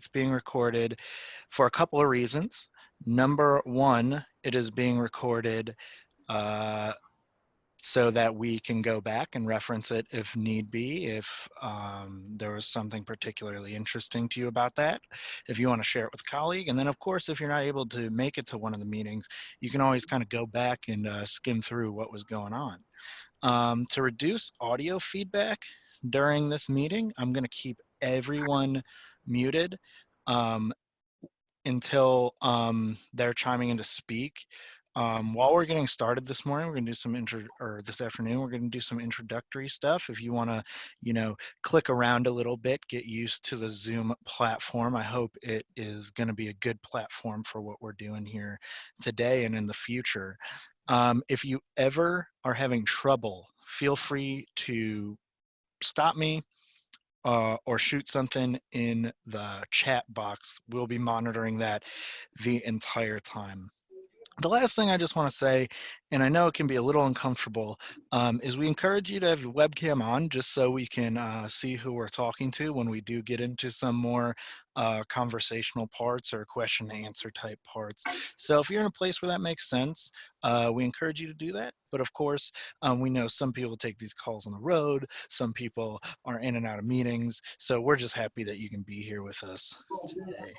it's being recorded for a couple of reasons. Number one, it is being recorded so that we can go back and reference it if need be, if there was something particularly interesting to you about that, if you want to share it with a colleague. And then, of course, if you're not able to make it to one of the meetings, you can always kind of go back and skim through what was going on. To reduce audio feedback during this meeting, I'm going to keep everyone muted until they're chiming in to speak. While we're getting started this morning, we're going to do some this afternoon, we're going to do some introductory stuff. If you want to, click around a little bit, get used to the Zoom platform. I hope it is going to be a good platform for what we're doing here today and in the future. If you ever are having trouble, feel free to stop me or shoot something in the chat box. We'll be monitoring that the entire time. The last thing I just want to say, and I know it can be a little uncomfortable, is we encourage you to have your webcam on just so we can see who we're talking to when we do get into some more conversational parts or question and answer type parts. So if you're in a place where that makes sense, we encourage you to do that. But of course, we know some people take these calls on the road, some people are in and out of meetings, so we're just happy that you can be here with us today.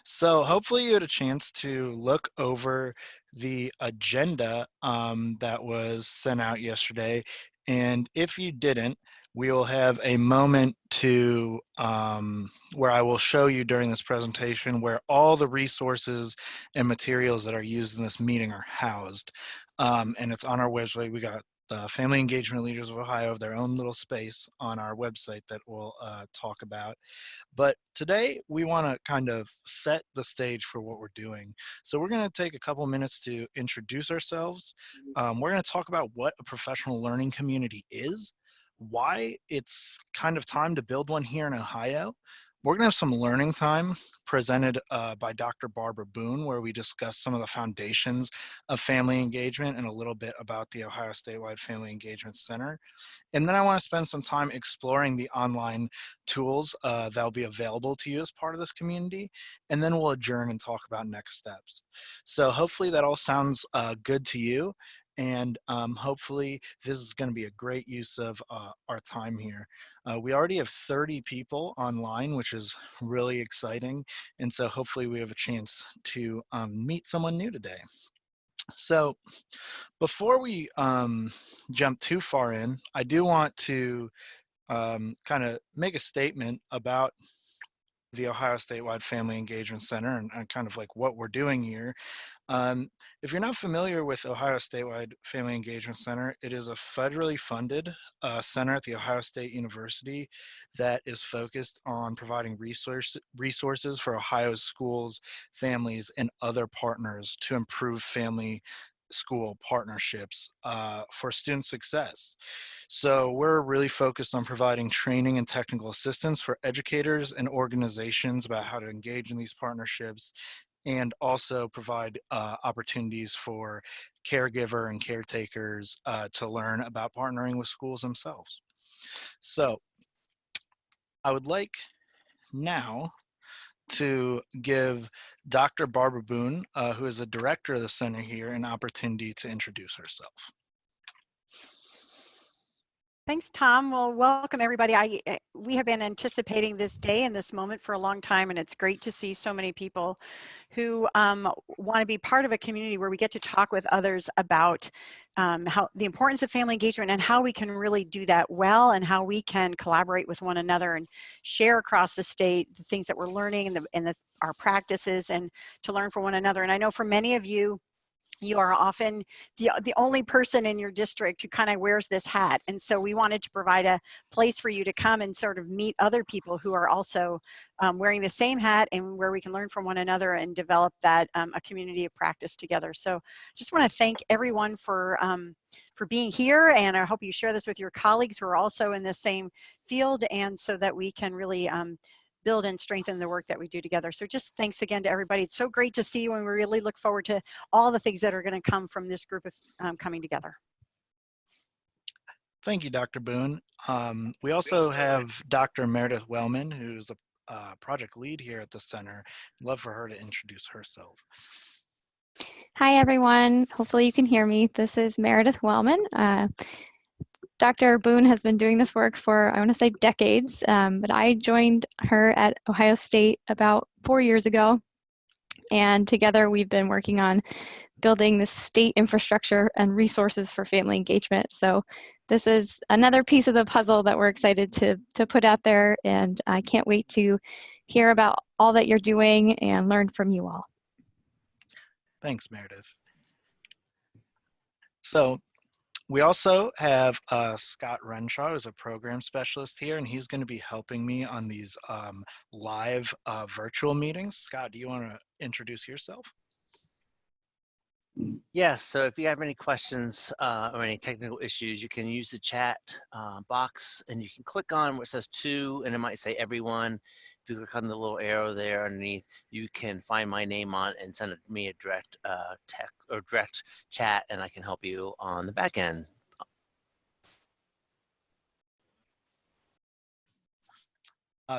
So hopefully you had a chance to look over the agenda that was sent out yesterday. And if you didn't, we will have a moment to where I will show you during this presentation where all the resources and materials that are used in this meeting are housed. And it's on our website. We got the Family Engagement Leaders of Ohio have their own little space on our website that we'll talk about. But today we want to kind of set the stage for what we're doing. So we're going to take a couple minutes to introduce ourselves. We're going to talk about what a professional learning community is, why it's kind of time to build one here in Ohio. We're going to have some learning time presented by Dr. Barbara Boone, where we discuss some of the foundations of family engagement and a little bit about the Ohio Statewide Family Engagement Center. And then I want to spend some time exploring the online tools that'll be available to you as part of this community. And then we'll adjourn and talk about next steps. So hopefully that all sounds good to you. And hopefully this is going to be a great use of our time here. We already have 30 people online, which is really exciting. And so hopefully we have a chance to meet someone new today. So before we jump too far in, I do want to kind of make a statement about the Ohio Statewide Family Engagement Center and kind of like what we're doing here. If you're not familiar with Ohio Statewide Family Engagement Center, it is a federally funded center at the Ohio State University that is focused on providing resources for Ohio's schools, families, and other partners to improve family school partnerships for student success. So we're really focused on providing training and technical assistance for educators and organizations about how to engage in these partnerships, and also provide opportunities for caregiver and caretakers to learn about partnering with schools themselves. So I would like now to give Dr. Barbara Boone, who is the director of the center here, an opportunity to introduce herself. Thanks, Tom. Well, welcome everybody. We have been anticipating this day and this moment for a long time, and it's great to see so many people who want to be part of a community where we get to talk with others about how the importance of family engagement and how we can really do that well, and how we can collaborate with one another and share across the state the things that we're learning and our practices, and to learn from one another. And I know for many of you, you are often the only person in your district who kind of wears this hat. And so we wanted to provide a place for you to come and sort of meet other people who are also wearing the same hat, and where we can learn from one another and develop that a community of practice together. So just want to thank everyone for being here, and I hope you share this with your colleagues who are also in the same field, and so that we can really build and strengthen the work that we do together. So just thanks again to everybody. It's so great to see you, and we really look forward to all the things that are going to come from this group of coming together. Thank you, Dr. Boone. We also have Dr. Meredith Wellman, who's a project lead here at the center. I'd love for her to introduce herself. Hi, everyone. Hopefully you can hear me. This is Meredith Wellman. Dr. Boone has been doing this work for, I want to say, decades, but I joined her at Ohio State about 4 years ago, and together we've been working on building the state infrastructure and resources for family engagement. So this is another piece of the puzzle that we're excited to put out there, and I can't wait to hear about all that you're doing and learn from you all. Thanks, Meredith. So we also have Scott Renshaw, who's a program specialist here, and he's going to be helping me on these live virtual meetings. Scott, do you want to introduce yourself? Yes, so if you have any questions or any technical issues, you can use the chat box and you can click on where it says to, and it might say everyone. If you click on the little arrow there underneath, you can find my name on and send me a direct text or direct chat, and I can help you on the back end.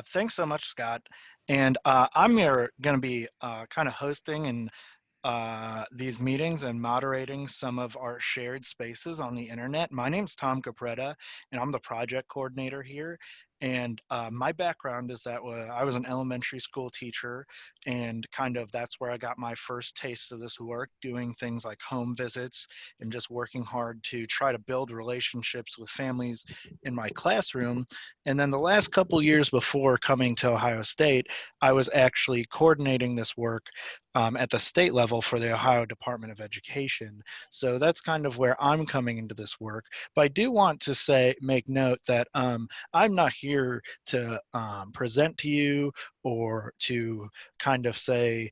Thanks so much, Scott. And I'm going to be kind of hosting and these meetings and moderating some of our shared spaces on the internet. My name's Tom Capretta, and I'm the project coordinator here. And my background is that I was an elementary school teacher, and kind of that's where I got my first taste of this work, doing things like home visits and just working hard to try to build relationships with families in my classroom. And then the last couple years before coming to Ohio State, I was actually coordinating this work at the state level for the Ohio Department of Education. So that's kind of where I'm coming into this work. But I do want to make note that I'm not here to present to you or to kind of say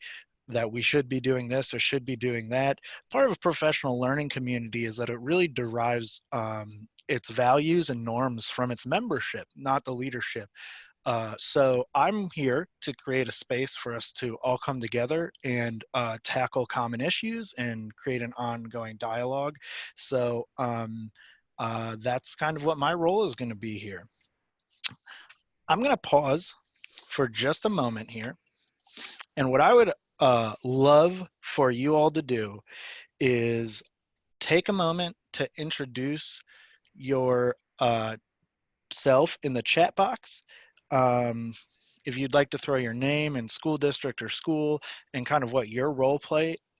that we should be doing this or should be doing that. Part of a professional learning community is that it really derives its values and norms from its membership, not the leadership. So I'm here to create a space for us to all come together and tackle common issues and create an ongoing dialogue. So that's kind of what my role is going to be here. I'm going to pause for just a moment here. And what I would love for you all to do is take a moment to introduce your self in the chat box. If you'd like to throw your name and school district or school and kind of what your role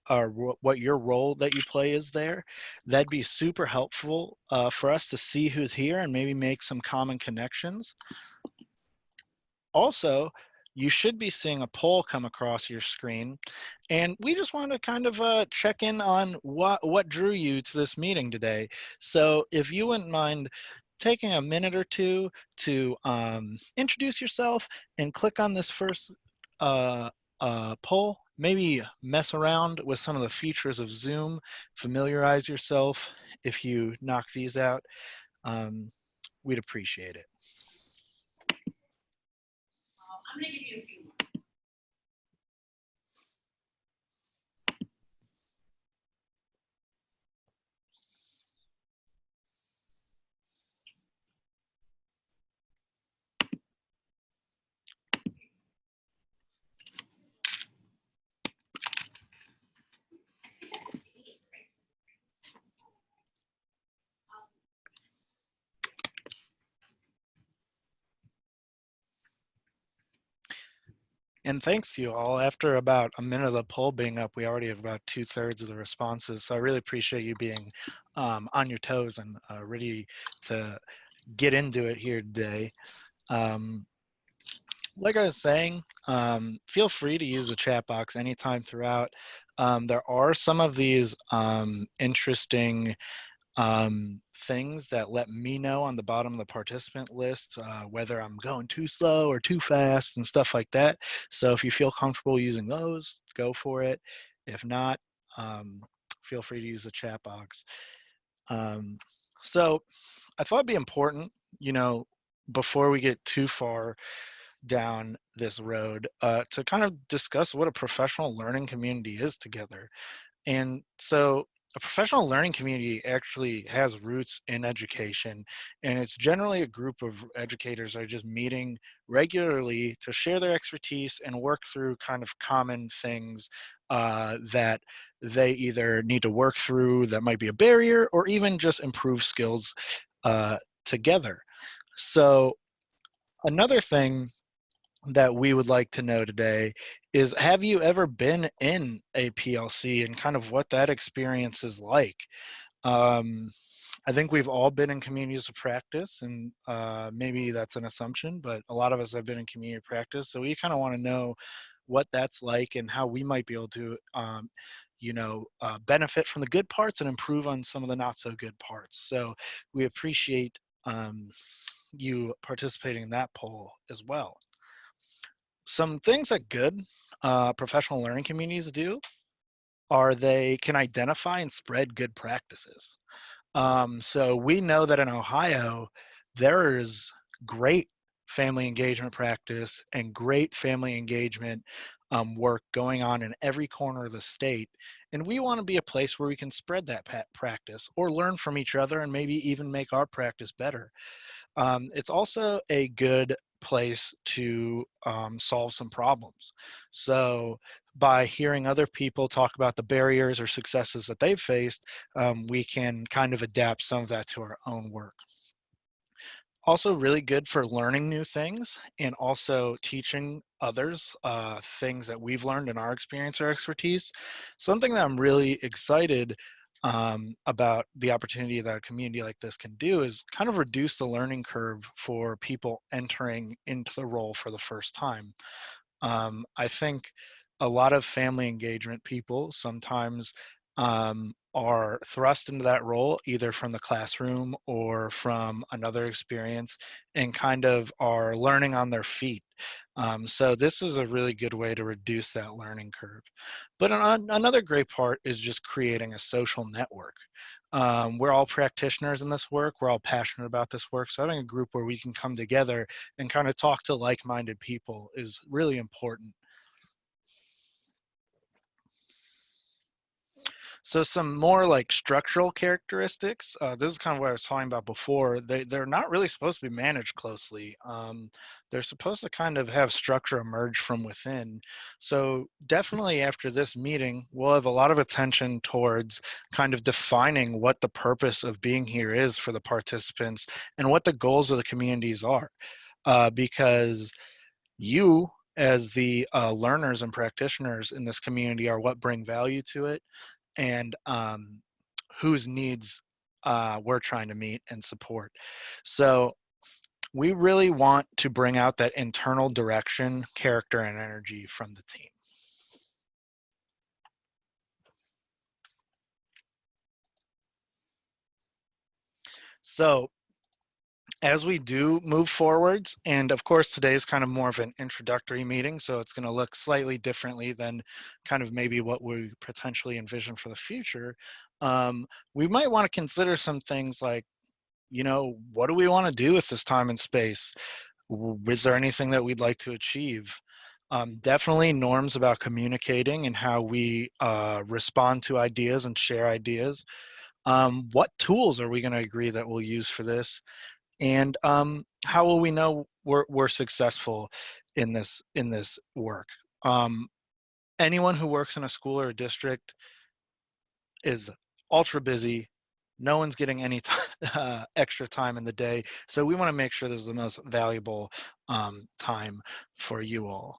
that you play is there, that'd be super helpful for us to see who's here and maybe make some common connections. Also, you should be seeing a poll come across your screen, and we just want to kind of check in on what drew you to this meeting today. So if you wouldn't mind taking a minute or two to introduce yourself and click on this first poll, maybe mess around with some of the features of Zoom, familiarize yourself. If you knock these out, we'd appreciate it. I'm going to give you a few more. And thanks you all. After about a minute of the poll being up, we already have about 2/3 of the responses. So I really appreciate you being on your toes and ready to get into it here today. Like I was saying, feel free to use the chat box anytime throughout. There are some of these interesting things that let me know on the bottom of the participant list whether I'm going too slow or too fast and stuff like that. So if you feel comfortable using those, go for it. If not, feel free to use the chat box. So I thought it'd be important, before we get too far down this road, to kind of discuss what a professional learning community is together. And so a professional learning community actually has roots in education, and it's generally a group of educators that are just meeting regularly to share their expertise and work through kind of common things that they either need to work through that might be a barrier, or even just improve skills together. So another thing that we would like to know today is, have you ever been in a PLC and kind of what that experience is like? Um, I think we've all been in communities of practice, and maybe that's an assumption, but a lot of us have been in community practice. So we kind of want to know what that's like and how we might be able to, benefit from the good parts and improve on some of the not so good parts. So we appreciate you participating in that poll as well. Some things that good professional learning communities do are they can identify and spread good practices. So we know that in Ohio, there is great family engagement practice and great family engagement work going on in every corner of the state. And we want to be a place where we can spread that practice or learn from each other and maybe even make our practice better. It's also a good place to solve some problems. So by hearing other people talk about the barriers or successes that they've faced, we can kind of adapt some of that to our own work. Also really good for learning new things and also teaching others things that we've learned in our experience or expertise. Something that I'm really excited about the opportunity that a community like this can do is kind of reduce the learning curve for people entering into the role for the first time. I think a lot of family engagement people sometimes are thrust into that role either from the classroom or from another experience and kind of are learning on their feet. So this is a really good way to reduce that learning curve. But another great part is just creating a social network. We're all practitioners in this work. We're all passionate about this work. So having a group where we can come together and kind of talk to like-minded people is really important. So some more like structural characteristics, this is kind of what I was talking about before. They're not really supposed to be managed closely. They're supposed to kind of have structure emerge from within. So definitely after this meeting, we'll have a lot of attention towards kind of defining what the purpose of being here is for the participants and what the goals of the communities are. Because you as the learners and practitioners in this community are what bring value to it, and whose needs we're trying to meet and support. So we really want to bring out that internal direction, character, and energy from the team. So as we do move forwards, and of course today is kind of more of an introductory meeting, so it's going to look slightly differently than kind of maybe what we potentially envision for the future. We might want to consider some things like, what do we want to do with this time and space? Is there anything that we'd like to achieve? Definitely norms about communicating and how we respond to ideas and share ideas. What tools are we going to agree that we'll use for this? And how will we know we're successful in this work? Anyone who works in a school or a district is ultra busy. No one's getting any extra time in the day. So we want to make sure this is the most valuable time for you all.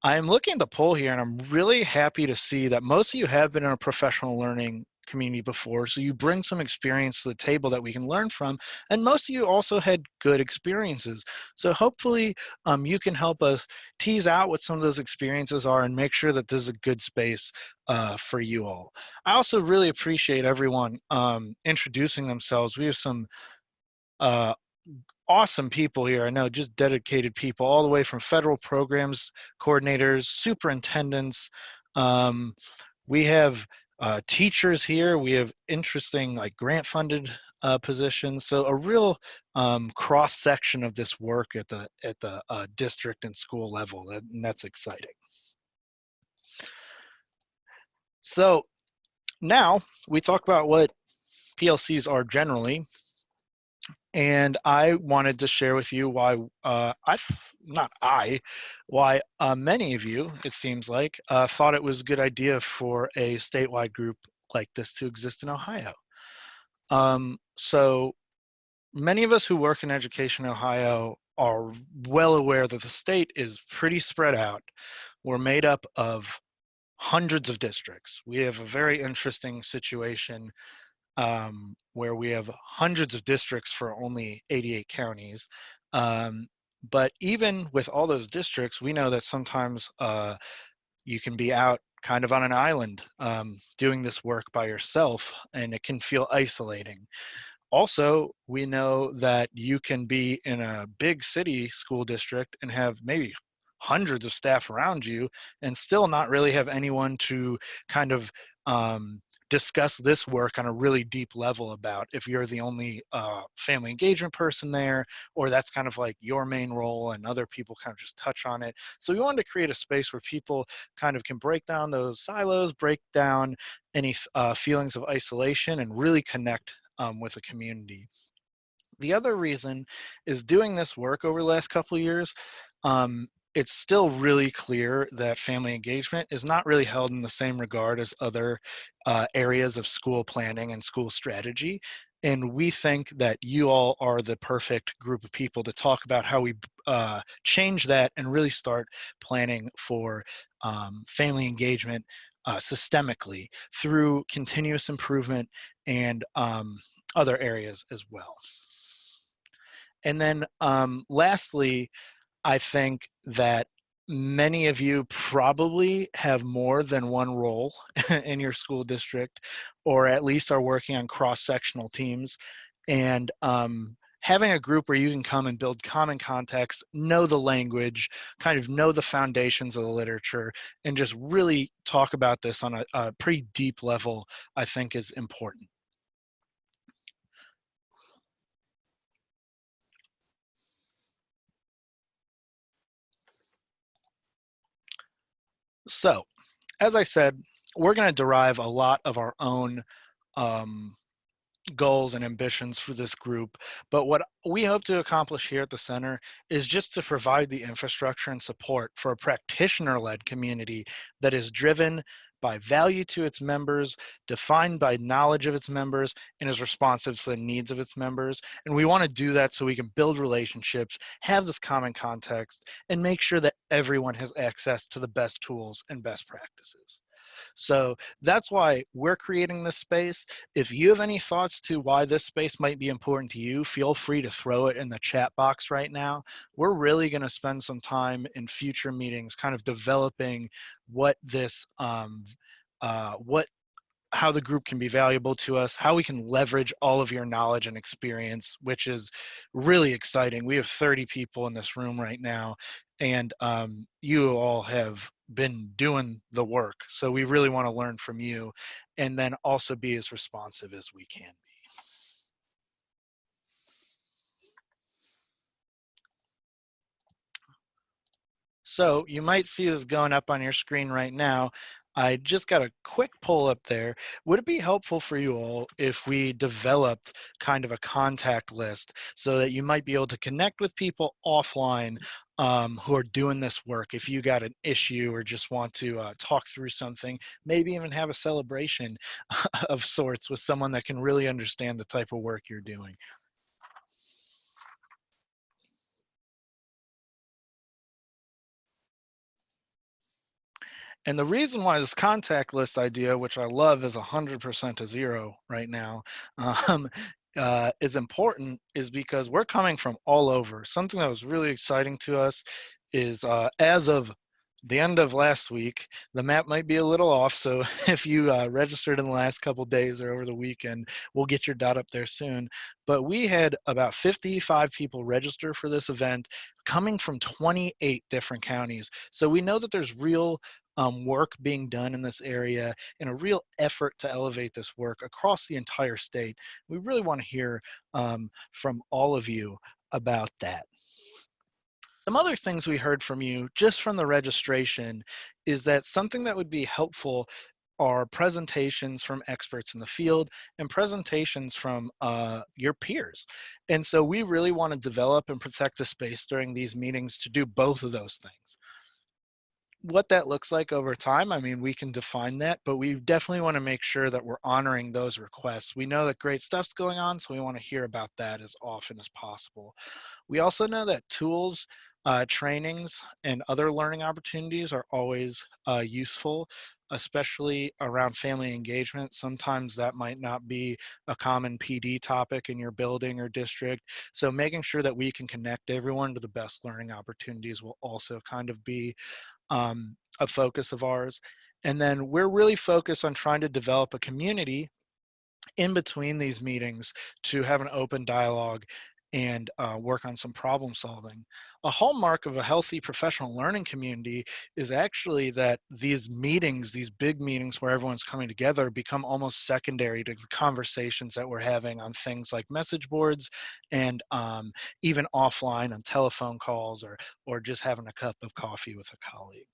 I'm looking at the poll here, and I'm really happy to see that most of you have been in a professional learning community before, so you bring some experience to the table that we can learn from, and most of you also had good experiences. So hopefully you can help us tease out what some of those experiences are and make sure that this is a good space for you all. I also really appreciate everyone introducing themselves. We have some awesome people here. I know, just dedicated people all the way from federal programs coordinators, superintendents. We have teachers here. We have interesting like grant funded positions. So a real cross section of this work at the district and school level, and that's exciting. So now we talk about what PLCs are generally, and I wanted to share with you why why many of you, it seems like, thought it was a good idea for a statewide group like this to exist in Ohio. So many of us who work in education in Ohio are well aware that the state is pretty spread out. We're made up of hundreds of districts. We have a very interesting situation where we have hundreds of districts for only 88 counties. But even with all those districts, we know that sometimes you can be out kind of on an island doing this work by yourself, and it can feel isolating. Also, we know that you can be in a big city school district and have maybe hundreds of staff around you and still not really have anyone to kind of discuss this work on a really deep level about, if you're the only family engagement person there, or that's kind of like your main role and other people kind of just touch on it. So we wanted to create a space where people kind of can break down those silos, break down any feelings of isolation, and really connect with a community. The other reason is doing this work over the last couple of years, it's still really clear that family engagement is not really held in the same regard as other areas of school planning and school strategy. And we think that you all are the perfect group of people to talk about how we change that and really start planning for family engagement systemically through continuous improvement and other areas as well. And then lastly, I think that many of you probably have more than one role in your school district, or at least are working on cross-sectional teams. And having a group where you can come and build common context, know the language, kind of know the foundations of the literature, and just really talk about this on a pretty deep level, I think is important. So, as I said, we're going to derive a lot of our own goals and ambitions for this group, but what we hope to accomplish here at the center is just to provide the infrastructure and support for a practitioner-led community that is driven by value to its members, defined by knowledge of its members, and is responsive to the needs of its members. And we want to do that so we can build relationships, have this common context, and make sure that everyone has access to the best tools and best practices. So that's why we're creating this space. If you have any thoughts to why this space might be important to you, feel free to throw it in the chat box right now. We're really going to spend some time in future meetings kind of developing what this, how the group can be valuable to us, how we can leverage all of your knowledge and experience, which is really exciting. We have 30 people in this room right now, and you all have been doing the work. So we really want to learn from you and then also be as responsive as we can be. So you might see this going up on your screen right now. I just got a quick poll up there. Would it be helpful for you all if we developed kind of a contact list so that you might be able to connect with people offline who are doing this work? If you got an issue or just want to talk through something, maybe even have a celebration of sorts with someone that can really understand the type of work you're doing. And the reason why this contact list idea, which I love, is 100% to zero right now, is important is because we're coming from all over. Something that was really exciting to us is as of the end of last week, the map might be a little off, so if you registered in the last couple days or over the weekend, we'll get your dot up there soon. But we had about 55 people register for this event coming from 28 different counties. So we know that there's real work being done in this area and a real effort to elevate this work across the entire state. We really want to hear from all of you about that. Some other things we heard from you just from the registration is that something that would be helpful are presentations from experts in the field and presentations from your peers. And so we really want to develop and protect the space during these meetings to do both of those things. What that looks like over time, I mean, we can define that, but we definitely want to make sure that we're honoring those requests. We know that great stuff's going on, so we want to hear about that as often as possible. We also know that tools, trainings, and other learning opportunities are always useful, especially around family engagement. Sometimes that might not be a common PD topic in your building or district. So making sure that we can connect everyone to the best learning opportunities will also kind of be a focus of ours. And then we're really focused on trying to develop a community in between these meetings to have an open dialogue and work on some problem solving. A hallmark of a healthy professional learning community is actually that these meetings, these big meetings where everyone's coming together, become almost secondary to the conversations that we're having on things like message boards and even offline on telephone calls or just having a cup of coffee with a colleague.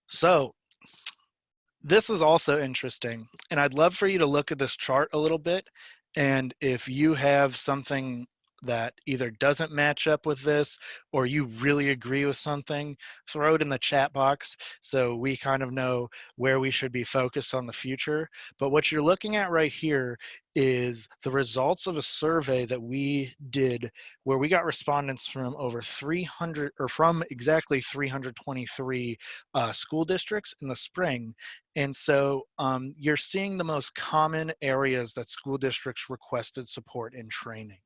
So this is also interesting, and I'd love for you to look at this chart a little bit, and if you have something that either doesn't match up with this or you really agree with something, throw it in the chat box so we kind of know where we should be focused on the future. But what you're looking at right here is the results of a survey that we did where we got respondents from over 300 or from exactly 323 school districts in the spring. And so you're seeing the most common areas that school districts requested support in training.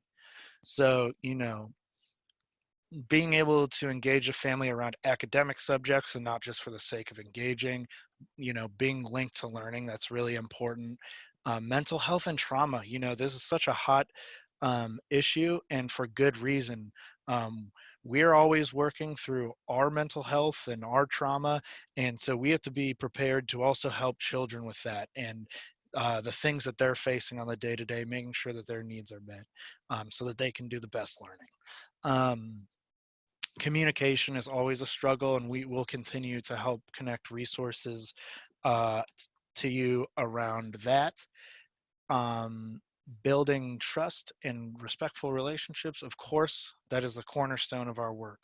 So, you know, being able to engage a family around academic subjects and not just for the sake of engaging, you know, being linked to learning, that's really important. Mental health and trauma, you know, this is such a hot issue and for good reason. We're always working through our mental health and our trauma, and so we have to be prepared to also help children with that and the things that they're facing on the day-to-day, making sure that their needs are met so that they can do the best learning. Communication is always a struggle, and we will continue to help connect resources uh, to you around that. Um, Building trust and respectful relationships, of course, that is the cornerstone of our work.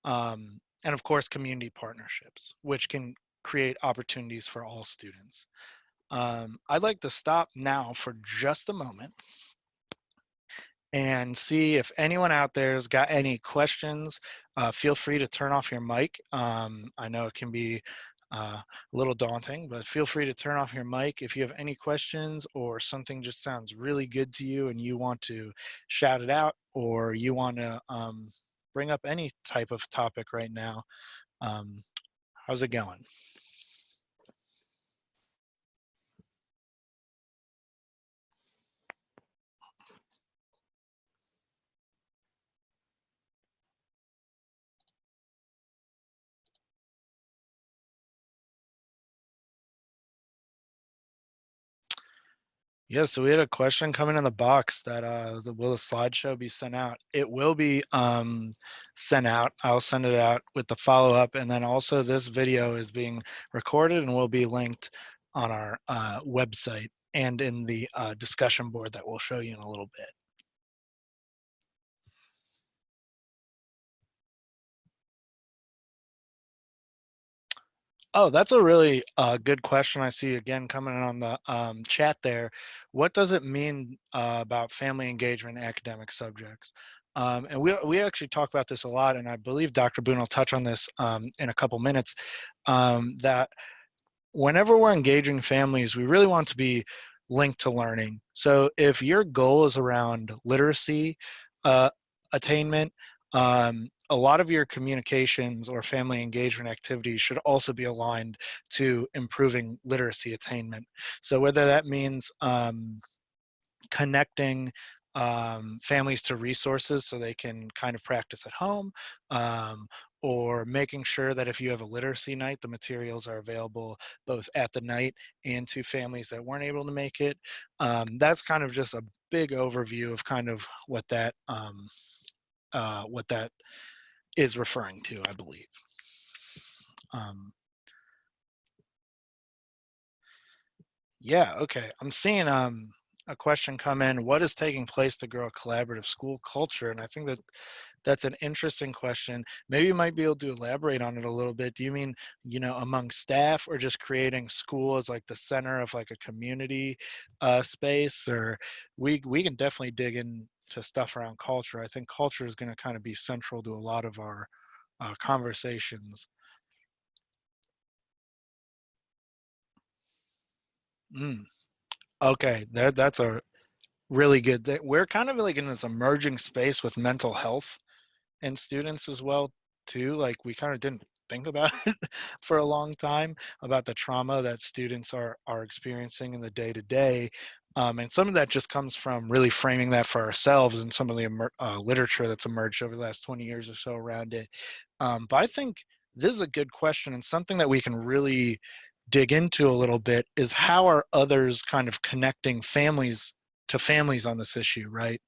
And of course, community partnerships, which can create opportunities for all students. I'd like to stop now for just a moment and see if anyone out there's got any questions. Feel free to turn off your mic. I know it can be a little daunting, but feel free to turn off your mic if you have any questions or something just sounds really good to you and you want to shout it out or you want to bring up any type of topic right now. How's it going? Yeah, so we had a question coming in the box that will the slideshow be sent out? It will be sent out. I'll send it out with the follow-up, and then also this video is being recorded and will be linked on our website and in the discussion board that we'll show you in a little bit. Oh, that's a really good question. I see again coming in on the chat there. What does it mean about family engagement in academic subjects? And we actually talk about this a lot, and I believe Dr. Boone will touch on this in a couple minutes, that whenever we're engaging families, we really want to be linked to learning. So if your goal is around literacy uh, attainment, a lot of your communications or family engagement activities should also be aligned to improving literacy attainment. So whether that means connecting families to resources so they can kind of practice at home, or making sure that if you have a literacy night, the materials are available both at the night and to families that weren't able to make it. That's kind of just a big overview of kind of what that what that is referring to, I believe. Yeah, okay. I'm seeing a question come in. What is taking place to grow a collaborative school culture? And I think that that's an interesting question. Maybe you might be able to elaborate on it a little bit. Do you mean, among staff, or just creating school as like the center of like a community space? Or we can definitely dig into stuff around culture. I think culture is going to kind of be central to a lot of our conversations. Mm, okay, that's a really good thing. We're kind of like in this emerging space with mental health and students as well too. Like, we kind of didn't think about it for a long time, about the trauma that students are experiencing in the day to day. And some of that just comes from really framing that for ourselves and some of the literature that's emerged over the last 20 years or so around it. But I think this is a good question, and something that we can really dig into a little bit is how are others kind of connecting families to families on this issue, right?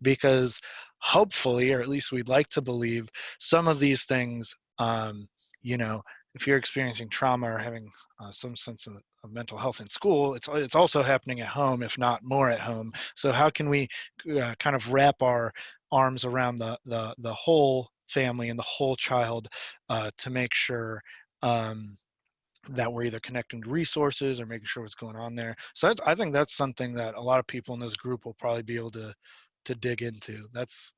Because hopefully, or at least we'd like to believe, some of these things, you know, if you're experiencing trauma or having some sense of mental health in school, it's also happening at home, if not more at home. So how can we kind of wrap our arms around the whole family and the whole child to make sure that we're either connecting to resources or making sure what's going on there. So I think that's something that a lot of people in this group will probably be able to dig into. That's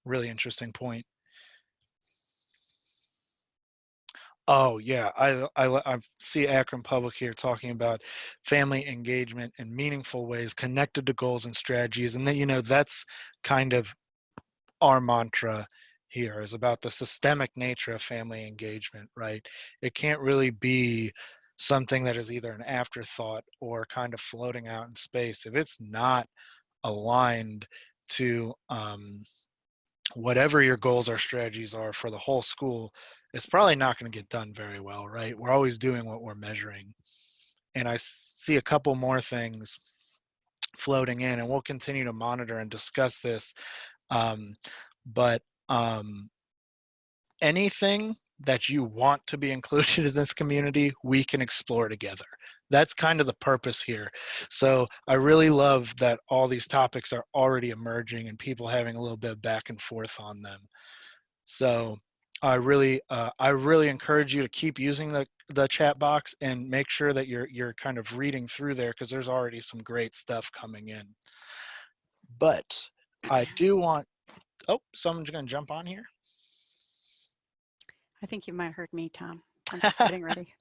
really interesting point. Oh yeah, I see Akron Public here talking about family engagement in meaningful ways connected to goals and strategies, and then that's kind of our mantra here, is about the systemic nature of family engagement, right? It can't really be something that is either an afterthought or kind of floating out in space. If it's not aligned to whatever your goals or strategies are for the whole school, it's probably not going to get done very well, right? We're always doing what we're measuring. And I see a couple more things floating in, and we'll continue to monitor and discuss this. Um, but anything that you want to be included in this community, we can explore together. That's kind of the purpose here. So I really love that all these topics are already emerging and people having a little bit of back and forth on them. So I really encourage you to keep using the chat box and make sure that you're kind of reading through there, because there's already some great stuff coming in. But I do want, oh, someone's going to jump on here. I think you might have heard me, Tom. I'm just getting ready.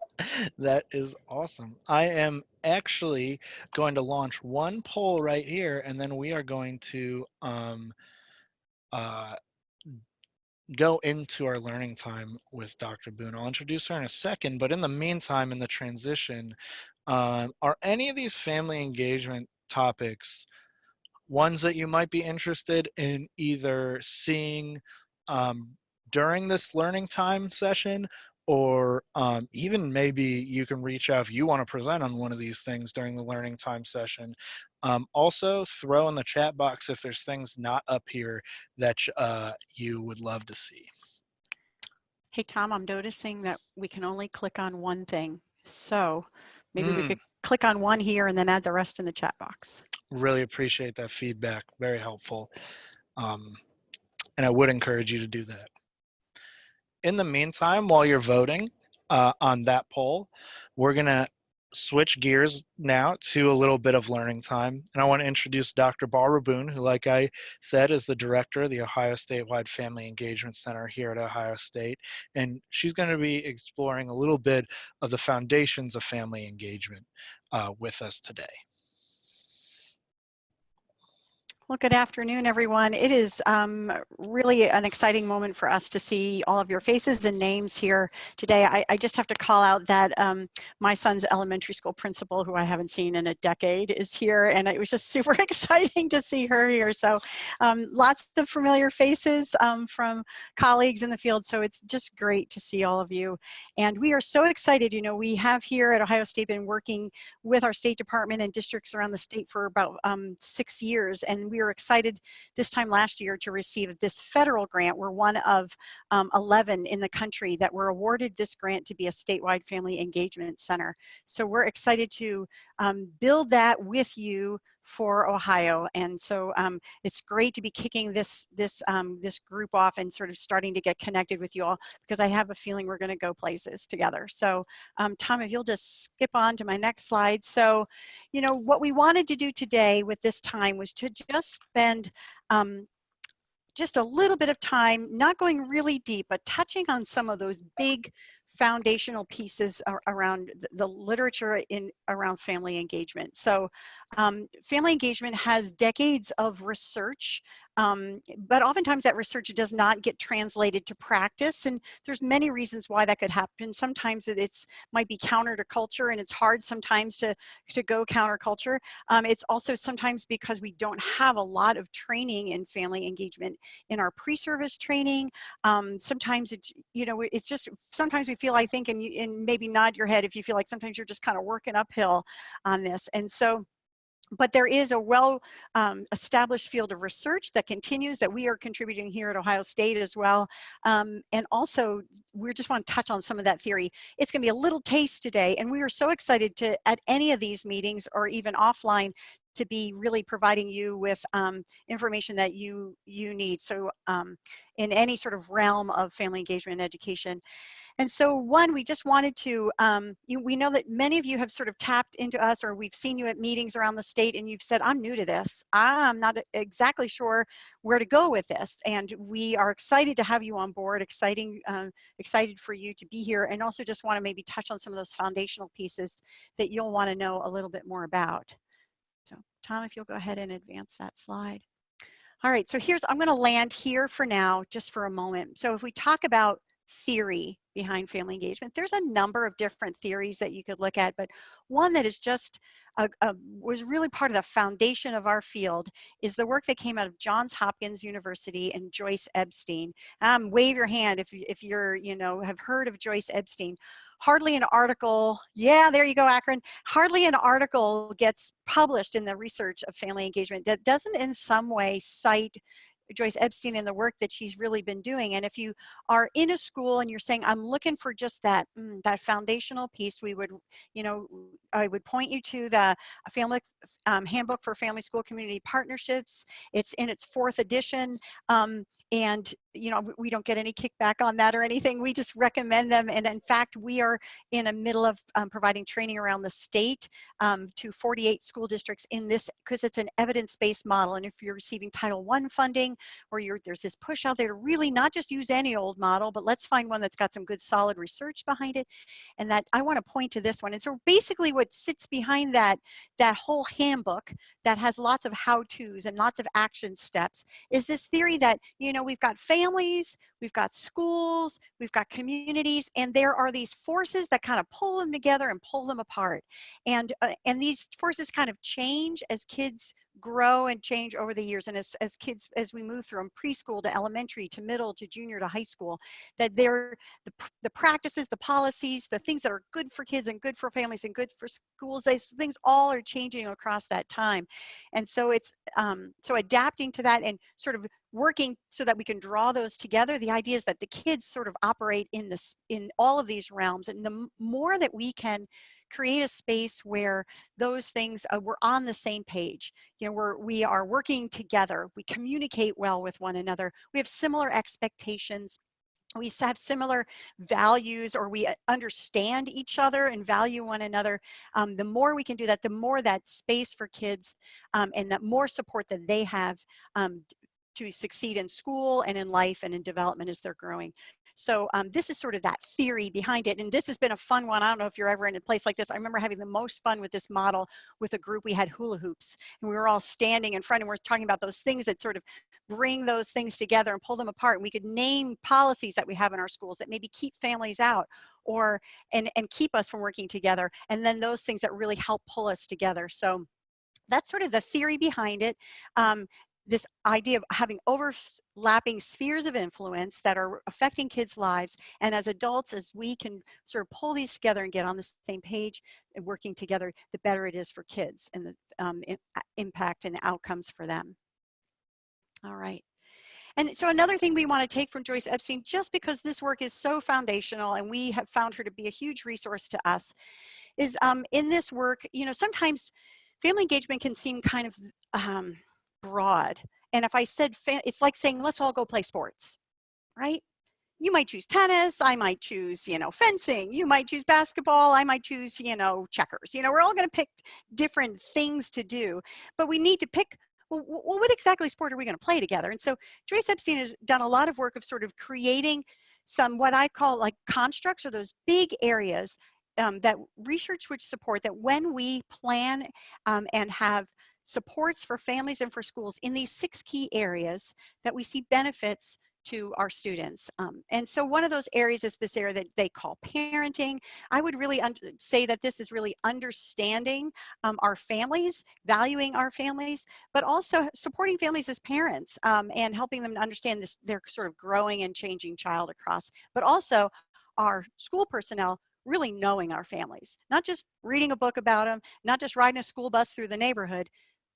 That is awesome. I am actually going to launch one poll right here, and then we are going to go into our learning time with Dr. Boone. I'll introduce her in a second, but in the meantime, in the transition, are any of these family engagement topics ones that you might be interested in either seeing during this learning time session, or even maybe you can reach out if you want to present on one of these things during the learning time session. Also, throw in the chat box if there's things not up here that you would love to see. Hey, Tom, I'm noticing that we can only click on one thing. So maybe we could click on one here and then add the rest in the chat box. Really appreciate that feedback. Very helpful. And I would encourage you to do that. In the meantime, while you're voting on that poll, we're going to switch gears now to a little bit of learning time. And I want to introduce Dr. Barbara Boone, who, like I said, is the director of the Ohio Statewide Family Engagement Center here at Ohio State. And she's going to be exploring a little bit of the foundations of family engagement with us today. Well, good afternoon, everyone. It is really an exciting moment for us to see all of your faces and names here today. I just have to call out that my son's elementary school principal, who I haven't seen in a decade, is here, and it was just super exciting to see her here. So lots of familiar faces from colleagues in the field, so it's just great to see all of you. And we are so excited. You know, we have here at Ohio State been working with our State Department and districts around the state for about 6 years, and we were excited this time last year to receive this federal grant. We're one of 11 in the country that were awarded this grant to be a statewide family engagement center. So we're excited to build that with you for Ohio. And so it's great to be kicking this group off and sort of starting to get connected with you all, because I have a feeling we're going to go places together. So Tom, if you'll just skip on to my next slide. So, you know, what we wanted to do today with this time was to just spend just a little bit of time, not going really deep, but touching on some of those big foundational pieces around the literature around family engagement. So family engagement has decades of research, but oftentimes that research does not get translated to practice, and there's many reasons why that could happen. Sometimes it's might be counter to culture, and it's hard sometimes to go counterculture. It's also sometimes because we don't have a lot of training in family engagement in our pre-service training. Sometimes it's, you know, it's just, sometimes we feel, I think, and maybe nod your head if you feel like sometimes you're just kind of working uphill on this. And so, but there is a well established field of research that continues, that we are contributing here at Ohio State as well. And also, we just want to touch on some of that theory. It's going to be a little taste today, and we are so excited to, at any of these meetings or even offline, to be really providing you with information that you need. So in any sort of realm of family engagement and education. And so one, we just wanted to, we know that many of you have sort of tapped into us, or we've seen you at meetings around the state, and you've said, I'm new to this. I'm not exactly sure where to go with this. And we are excited to have you on board, excited for you to be here, and also just want to maybe touch on some of those foundational pieces that you'll want to know a little bit more about. So Tom, if you'll go ahead and advance that slide. All right, so I'm going to land here for now, just for a moment. So if we talk about theory behind family engagement, there's a number of different theories that you could look at, but one that is just was really part of the foundation of our field is the work that came out of Johns Hopkins University and Joyce Epstein. Wave your hand if you're, you know, have heard of Joyce Epstein. Hardly an article, yeah, there you go, Akron. Hardly an article gets published in the research of family engagement that doesn't in some way cite Joyce Epstein and the work that she's really been doing. And if you are in a school and you're saying, I'm looking for just that, that foundational piece, we would, you know, I would point you to the Family Handbook for Family School Community Partnerships. It's in its 4th edition. And, you know, we don't get any kickback on that or anything. We just recommend them. And in fact, we are in the middle of providing training around the state to 48 school districts in this, because it's an evidence-based model. And if you're receiving Title I funding, or there's this push out there to really not just use any old model, but let's find one that's got some good solid research behind it. And that I want to point to this one. And so basically what sits behind that whole handbook that has lots of how-tos and lots of action steps is this theory that, you know, we've got families, we've got schools, we've got communities, and there are these forces that kind of pull them together and pull them apart. And these forces kind of change as kids grow and change over the years, and as kids, as we move from preschool to elementary to middle to junior to high school, that they're the practices, the policies, the things that are good for kids and good for families and good for schools, these things all are changing across that time. And so it's so adapting to that and sort of working so that we can draw those together. The idea is that the kids sort of operate in all of these realms, and the more that we can create a space where those things we're on the same page, you know, we are working together, we communicate well with one another, we have similar expectations, we have similar values, or we understand each other and value one another. The more we can do that, the more that space for kids and the more support that they have to succeed in school and in life and in development as they're growing. So this is sort of that theory behind it. And this has been a fun one. I don't know if you're ever in a place like this. I remember having the most fun with this model with a group. We had hula hoops, and we were all standing in front, and we're talking about those things that sort of bring those things together and pull them apart. And we could name policies that we have in our schools that maybe keep families out, or and keep us from working together. And then those things that really help pull us together. So that's sort of the theory behind it. This idea of having overlapping spheres of influence that are affecting kids' lives. And as adults, as we can sort of pull these together and get on the same page and working together, the better it is for kids and the impact and outcomes for them. All right. And so another thing we want to take from Joyce Epstein, just because this work is so foundational and we have found her to be a huge resource to us, is in this work, sometimes family engagement can seem kind of broad. And if I said, it's like saying, let's all go play sports, right? You might choose tennis, I might choose, fencing, you might choose basketball, I might choose, checkers. We're all going to pick different things to do, but we need to pick, well, what exactly sport are we going to play together? And so Joyce Epstein has done a lot of work of sort of creating some, what I call like constructs, or those big areas that research would support, that when we plan and have supports for families and for schools in these 6 key areas, that we see benefits to our students. And so one of those areas is this area that they call parenting. I would really say that this is really understanding our families, valuing our families, but also supporting families as parents and helping them to understand this, their sort of growing and changing child across, but also our school personnel really knowing our families, not just reading a book about them, not just riding a school bus through the neighborhood,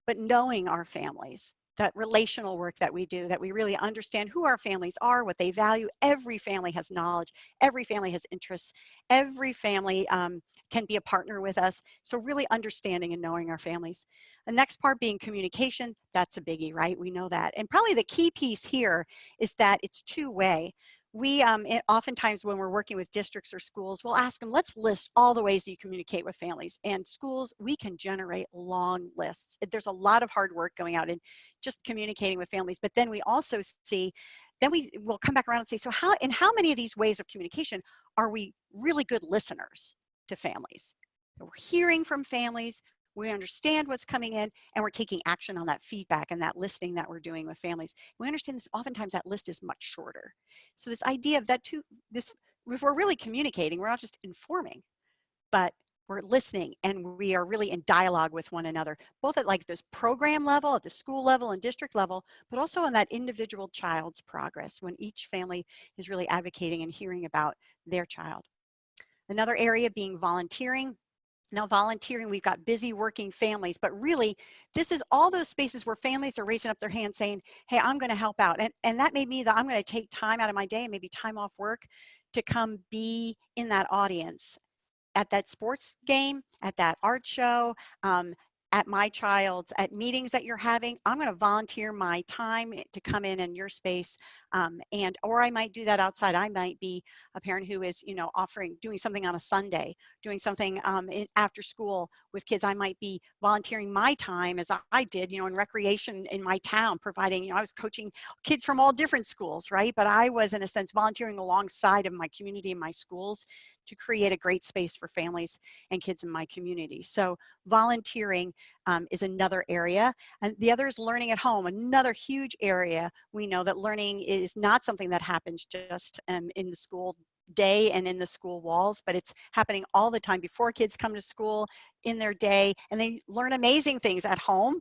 but knowing our families. That relational work that we do, that we really understand who our families are, what they value. Every family has knowledge, every family has interests, every family can be a partner with us. So really understanding and knowing our families. The next part being communication, that's a biggie, right? We know that. And probably the key piece here is that it's two-way. We oftentimes when we're working with districts or schools, we'll ask them, let's list all the ways you communicate with families. And schools, we can generate long lists. There's a lot of hard work going out in just communicating with families. But then we also see, then we will come back around and say, so in how many of these ways of communication are we really good listeners to families? We're hearing from families, we understand what's coming in, and we're taking action on that feedback and that listening that we're doing with families. We understand this, oftentimes that list is much shorter. So this idea of that too, if we're really communicating, we're not just informing, but we're listening and we are really in dialogue with one another, both at like this program level, at the school level and district level, but also on that individual child's progress when each family is really advocating and hearing about their child. Another area being volunteering. Now volunteering, we've got busy working families, but really this is all those spaces where families are raising up their hand saying, hey, I'm going to help out. And that made me that I'm going to take time out of my day and maybe time off work to come be in that audience at that sports game, at that art show, at my child's, at meetings that you're having. I'm going to volunteer my time to come in your space, or I might do that outside. I might be a parent who is, doing something on a Sunday, doing something after school with kids. I might be volunteering my time as I did, in recreation in my town, providing, I was coaching kids from all different schools, right? But I was, in a sense, volunteering alongside of my community and my schools to create a great space for families and kids in my community. So volunteering is another area. And the other is learning at home, another huge area. We know that learning is not something that happens just in the school day and in the school walls, but it's happening all the time before kids come to school, in their day, and they learn amazing things at home,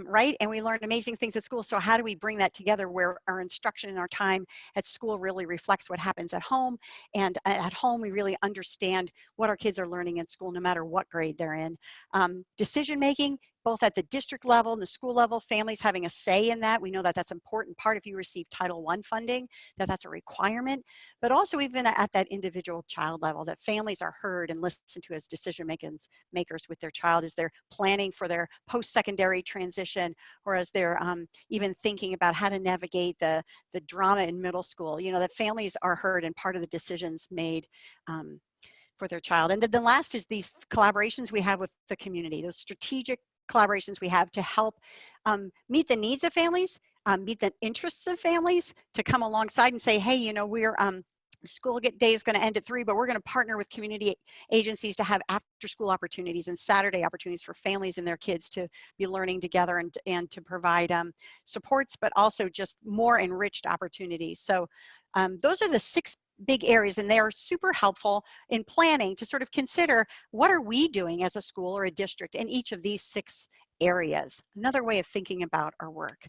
right? And we learn amazing things at school. So how do we bring that together where our instruction and our time at school really reflects what happens at home? And at home, we really understand what our kids are learning in school, no matter what grade they're in. Decision-making, both at the district level and the school level, families having a say in that. We know that that's an important part if you receive Title I funding, that's a requirement, but also even at that individual child level, that families are heard and listened to as decision makers with their child as they're planning for their post-secondary transition, or as they're even thinking about how to navigate the drama in middle school, that families are heard and part of the decisions made for their child. And then the last is these collaborations we have with the community, those strategic collaborations we have to help meet the needs of families, meet the interests of families, to come alongside and say, hey, we're school day is going to end at 3, but we're going to partner with community agencies to have after school opportunities and Saturday opportunities for families and their kids to be learning together and to provide supports, but also just more enriched opportunities. So those are the 6 big areas, and they are super helpful in planning to sort of consider, what are we doing as a school or a district in each of these 6 areas? Another way of thinking about our work.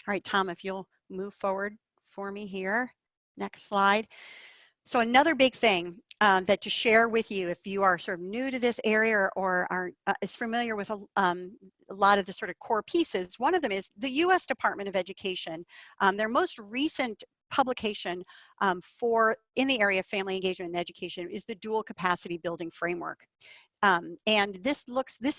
All right, Tom, if you'll move forward for me here. Next slide. So another big thing that to share with you if you are sort of new to this area or are is familiar with a lot of the sort of core pieces. One of them is the U.S. Department of Education. Their most recent publication for in the area of family engagement and education is the Dual Capacity Building Framework. And this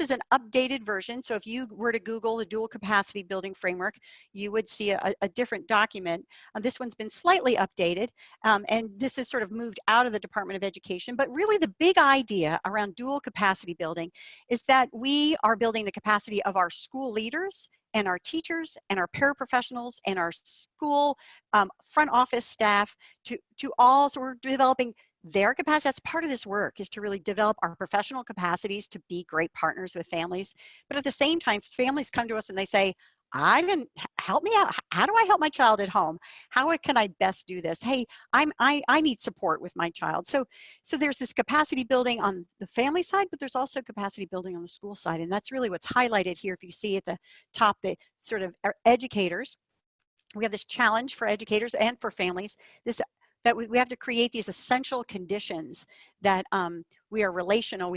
is an updated version. So if you were to Google the Dual Capacity Building Framework, you would see a different document. This one's been slightly updated, and this is sort of moved out of the Department of Education. But really the big idea around dual capacity building is that we are building the capacity of our school leaders and our teachers and our paraprofessionals and our school front office staff to all, so we're developing their capacity. That's part of this work, is to really develop our professional capacities to be great partners with families. But at the same time, families come to us and they say, I didn't help me out. How do I help my child at home? How can I best do this? Hey, I need support with my child. So there's this capacity building on the family side, but there's also capacity building on the school side. And that's really what's highlighted here. If you see at the top, the sort of educators, we have this challenge for educators and for families, that we have to create these essential conditions that we are relational,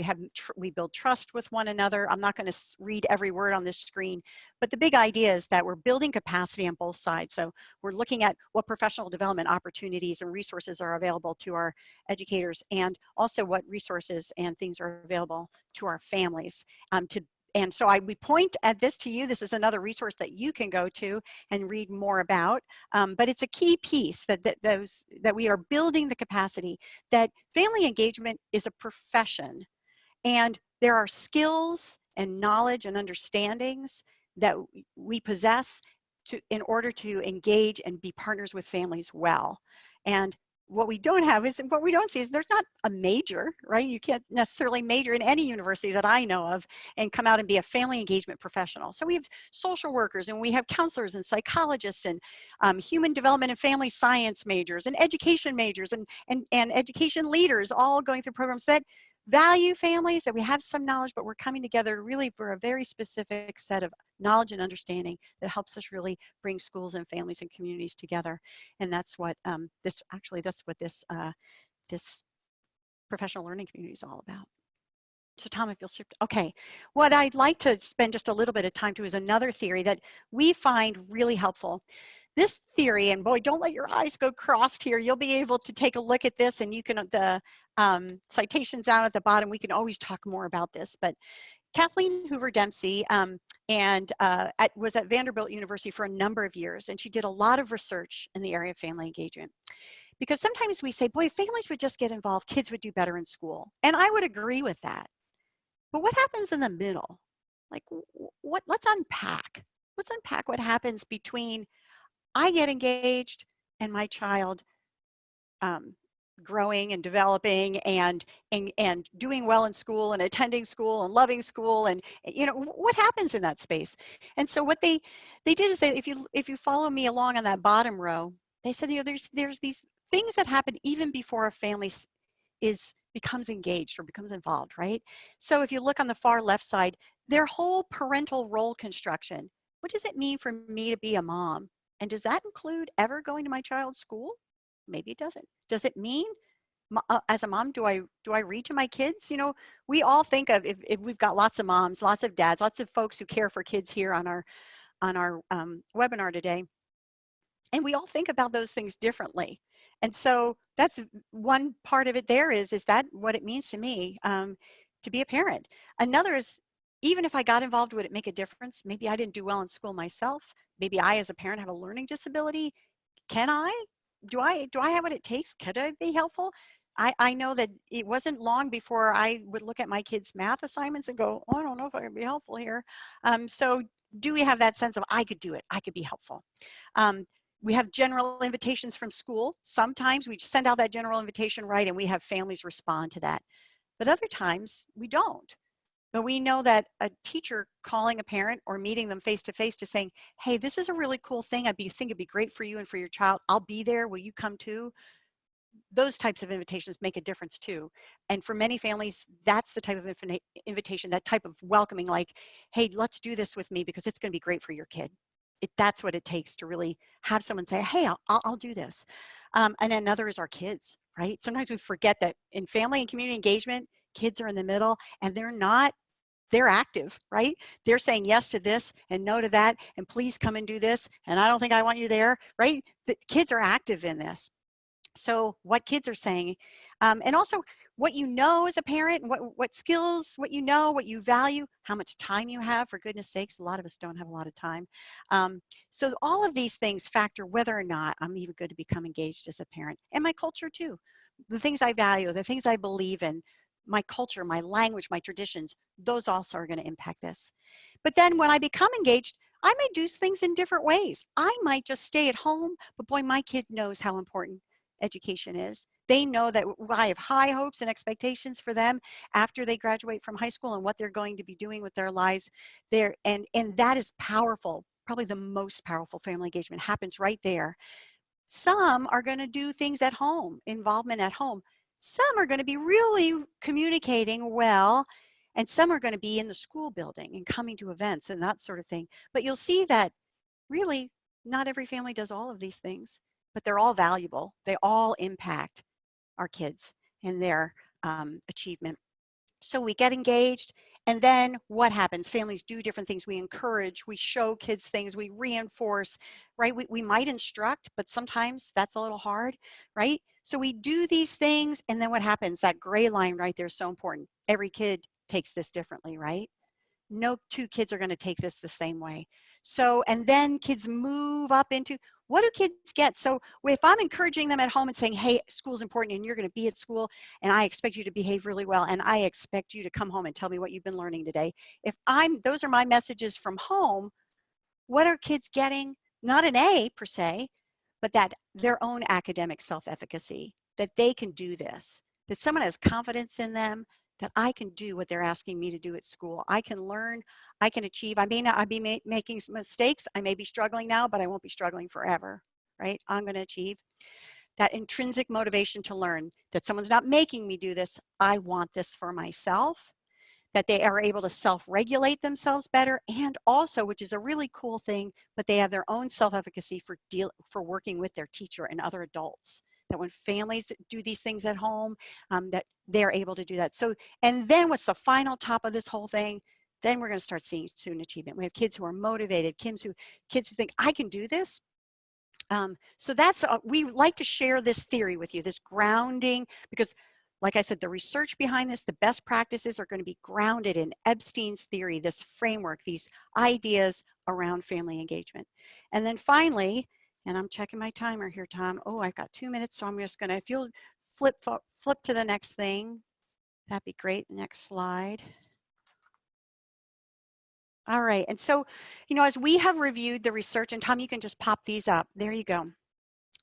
we build trust with one another. I'm not going to read every word on this screen, but the big idea is that we're building capacity on both sides. So we're looking at what professional development opportunities and resources are available to our educators, and also what resources and things are available to our families and so we point at this to you. This is another resource that you can go to and read more about. But it's a key piece that we are building the capacity, that family engagement is a profession, and there are skills and knowledge and understandings that we possess in order to engage and be partners with families well. And what we don't see is there's not a major, right? You can't necessarily major in any university that I know of and come out and be a family engagement professional. So we have social workers, and we have counselors and psychologists, and human development and family science majors, and education majors, and education leaders, all going through programs that value families, that we have some knowledge, but we're coming together really for a very specific set of knowledge and understanding that helps us really bring schools and families and communities together. And that's what this professional learning community is all about. So Tom, if you'll shift. Okay, what I'd like to spend just a little bit of time to is another theory that we find really helpful. This theory, and boy, don't let your eyes go crossed here. You'll be able to take a look at this, and you can, the citations down at the bottom, we can always talk more about this. But Kathleen Hoover Dempsey was at Vanderbilt University for a number of years, and she did a lot of research in the area of family engagement. Because sometimes we say, boy, if families would just get involved, kids would do better in school. And I would agree with that. But what happens in the middle? Like, let's unpack. Let's unpack what happens between I get engaged and my child growing and developing and doing well in school and attending school and loving school, and what happens in that space. And so what they did is if you follow me along on that bottom row, they said there's these things that happen even before a family becomes engaged or becomes involved, right? So if you look on the far left side, their whole parental role construction. What does it mean for me to be a mom? And does that include ever going to my child's school? Maybe it doesn't. Does it mean as a mom, do I read to my kids? We all think of, if we've got lots of moms, lots of dads, lots of folks who care for kids here on our webinar today. And we all think about those things differently. And so that's one part of it there is that what it means to me to be a parent. Another is, even if I got involved, would it make a difference? Maybe I didn't do well in school myself. Maybe I, as a parent, have a learning disability. Do I have what it takes? Could I be helpful? I know that it wasn't long before I would look at my kids' math assignments and go, oh, I don't know if I can be helpful here. So do we have that sense of, I could do it, I could be helpful? We have general invitations from school. Sometimes we send out that general invitation, right, and we have families respond to that. But other times we don't. But we know that a teacher calling a parent or meeting them face-to-face to saying, hey, this is a really cool thing. I think it'd be great for you and for your child. I'll be there. Will you come too? Those types of invitations make a difference too. And for many families, that's the type of invitation, that type of welcoming, like, hey, let's do this with me because it's going to be great for your kid. That's what it takes to really have someone say, hey, I'll do this. And another is our kids, right? Sometimes we forget that in family and community engagement, kids are in the middle and they're active, right? They're saying yes to this and no to that, and please come and do this, and I don't think I want you there, right? The kids are active in this. So what kids are saying, and also what you know as a parent, and what skills, what you know, what you value, how much time you have. For goodness sakes, a lot of us don't have a lot of time. So all of these things factor whether or not I'm even good to become engaged as a parent, and my culture too. The things I value, the things I believe in, my culture, my language, my traditions, those also are going to impact this. But then when I become engaged, I may do things in different ways. I might just stay at home, but boy, my kid knows how important education is. They know that I have high hopes and expectations for them after they graduate from high school and what they're going to be doing with their lives there. And that is powerful. Probably the most powerful family engagement happens right there. Some are going to do things at home, involvement at home. Some are going to be really communicating well, and some are going to be in the school building and coming to events and that sort of thing. But you'll see that really not every family does all of these things, but they're all valuable. They all impact our kids and their achievement. So we get engaged, and then what happens? Families do different things. We encourage, we show kids things, we reinforce, right? We might instruct, but sometimes that's a little hard, right? So we do these things, and then what happens? That gray line right there is so important. Every kid takes this differently, right? No two kids are going to take this the same way. So, and then kids move up into, what do kids get? So if I'm encouraging them at home and saying, hey, school's important and you're going to be at school and I expect you to behave really well and I expect you to come home and tell me what you've been learning today. Those are my messages from home, what are kids getting? Not an A per se, but that their own academic self-efficacy, that they can do this, that someone has confidence in them, that I can do what they're asking me to do at school. I can learn, I can achieve. I may not be making mistakes. I may be struggling now, but I won't be struggling forever, right? I'm going to achieve. That intrinsic motivation to learn, that someone's not making me do this. I want this for myself. That they are able to self-regulate themselves better, and also, which is a really cool thing, but they have their own self-efficacy for working with their teacher and other adults. That when families do these things at home, that they're able to do that. So, and then what's the final top of this whole thing? Then we're going to start seeing student achievement. We have kids who are motivated, kids who think, I can do this. So that's, we like to share this theory with you, this grounding, because like I said, the research behind this, the best practices are going to be grounded in Epstein's theory, this framework, these ideas around family engagement. And then finally, and I'm checking my timer here, Tom. Oh, I've got 2 minutes, so I'm just going to, if you'll flip to the next thing, that'd be great. Next slide. All right, and so, as we have reviewed the research, and Tom, you can just pop these up. There you go.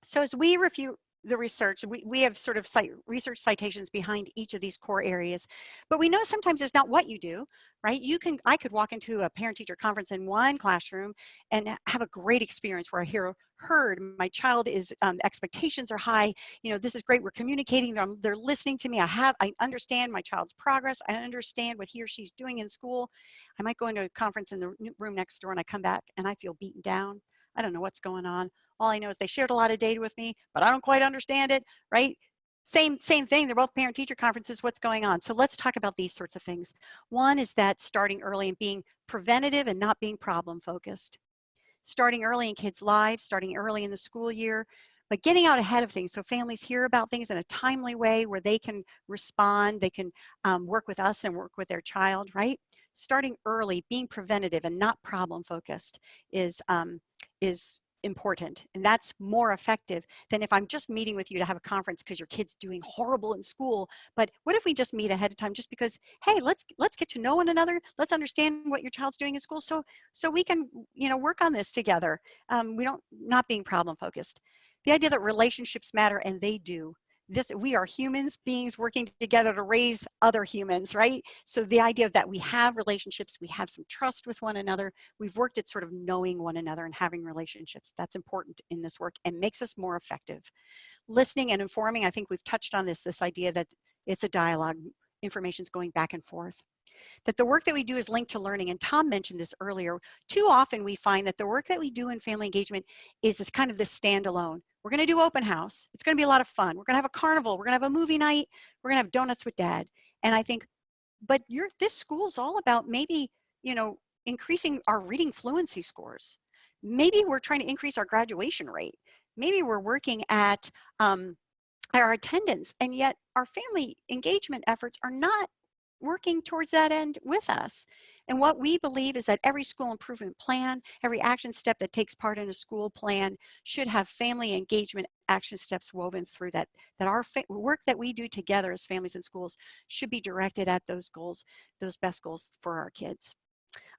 So as we review the research, we have sort of research citations behind each of these core areas, but we know sometimes it's not what you do, right? I could walk into a parent-teacher conference in one classroom and have a great experience where I heard my child is, expectations are high, this is great, we're communicating, they're listening to me, I understand my child's progress, I understand what he or she's doing in school. I might go into a conference in the room next door and I come back and I feel beaten down. I don't know what's going on. All I know is they shared a lot of data with me, but I don't quite understand it, right? Same thing. They're both parent-teacher conferences. What's going on? So let's talk about these sorts of things. One is that starting early and being preventative and not being problem-focused. Starting early in kids' lives, starting early in the school year, but getting out ahead of things so families hear about things in a timely way where they can respond, they can work with us and work with their child, right? Starting early, being preventative and not problem-focused is important, and that's more effective than if I'm just meeting with you to have a conference because your kid's doing horrible in school. But what if we just meet ahead of time just because, hey, let's get to know one another, let's understand what your child's doing in school, so we can work on this together. Not being problem focused. The idea that relationships matter, and they do. We are humans beings working together to raise other humans, right? So the idea that we have relationships, we have some trust with one another, we've worked at sort of knowing one another and having relationships. That's important in this work and makes us more effective. Listening and informing, I think we've touched on this idea that it's a dialogue, information's going back and forth. That the work that we do is linked to learning, and Tom mentioned this earlier. Too often we find that the work that we do in family engagement is kind of this standalone. We're going to do open house. It's going to be a lot of fun. We're going to have a carnival. We're going to have a movie night. We're going to have donuts with dad. And I think, but this school's all about maybe, increasing our reading fluency scores. Maybe we're trying to increase our graduation rate. Maybe we're working at our attendance, and yet our family engagement efforts are not working towards that end with us. And what we believe is that every school improvement plan, every action step that takes part in a school plan should have family engagement action steps woven through that our work that we do together as families and schools should be directed at those goals, those best goals for our kids.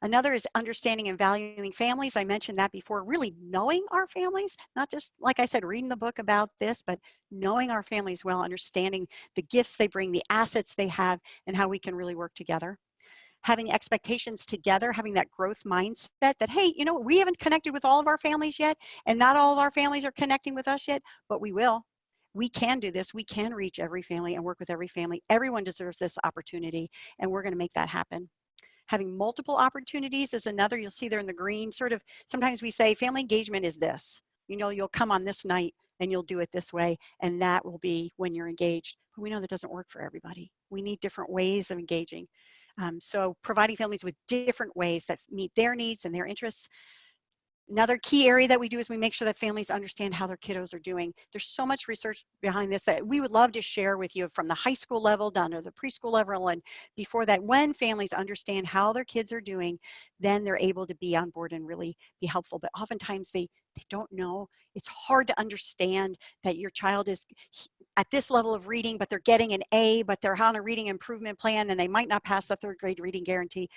Another is understanding and valuing families. I mentioned that before, really knowing our families, not just, like I said, reading the book about this, but knowing our families well, understanding the gifts they bring, the assets they have, and how we can really work together. Having expectations together, having that growth mindset that, hey, we haven't connected with all of our families yet, and not all of our families are connecting with us yet, but we will. We can do this. We can reach every family and work with every family. Everyone deserves this opportunity, and we're going to make that happen. Having multiple opportunities is another. You'll see there in the green, sort of, sometimes we say family engagement is this. You'll come on this night and you'll do it this way, and that will be when you're engaged. But we know that doesn't work for everybody. We need different ways of engaging. So providing families with different ways that meet their needs and their interests. Another key area that we do is we make sure that families understand how their kiddos are doing. There's so much research behind this that we would love to share with you from the high school level down to the preschool level and before that. When families understand how their kids are doing, then they're able to be on board and really be helpful. But oftentimes they don't know. It's hard to understand that your child is at this level of reading, but they're getting an A, but they're on a reading improvement plan and they might not pass the third grade reading guarantee.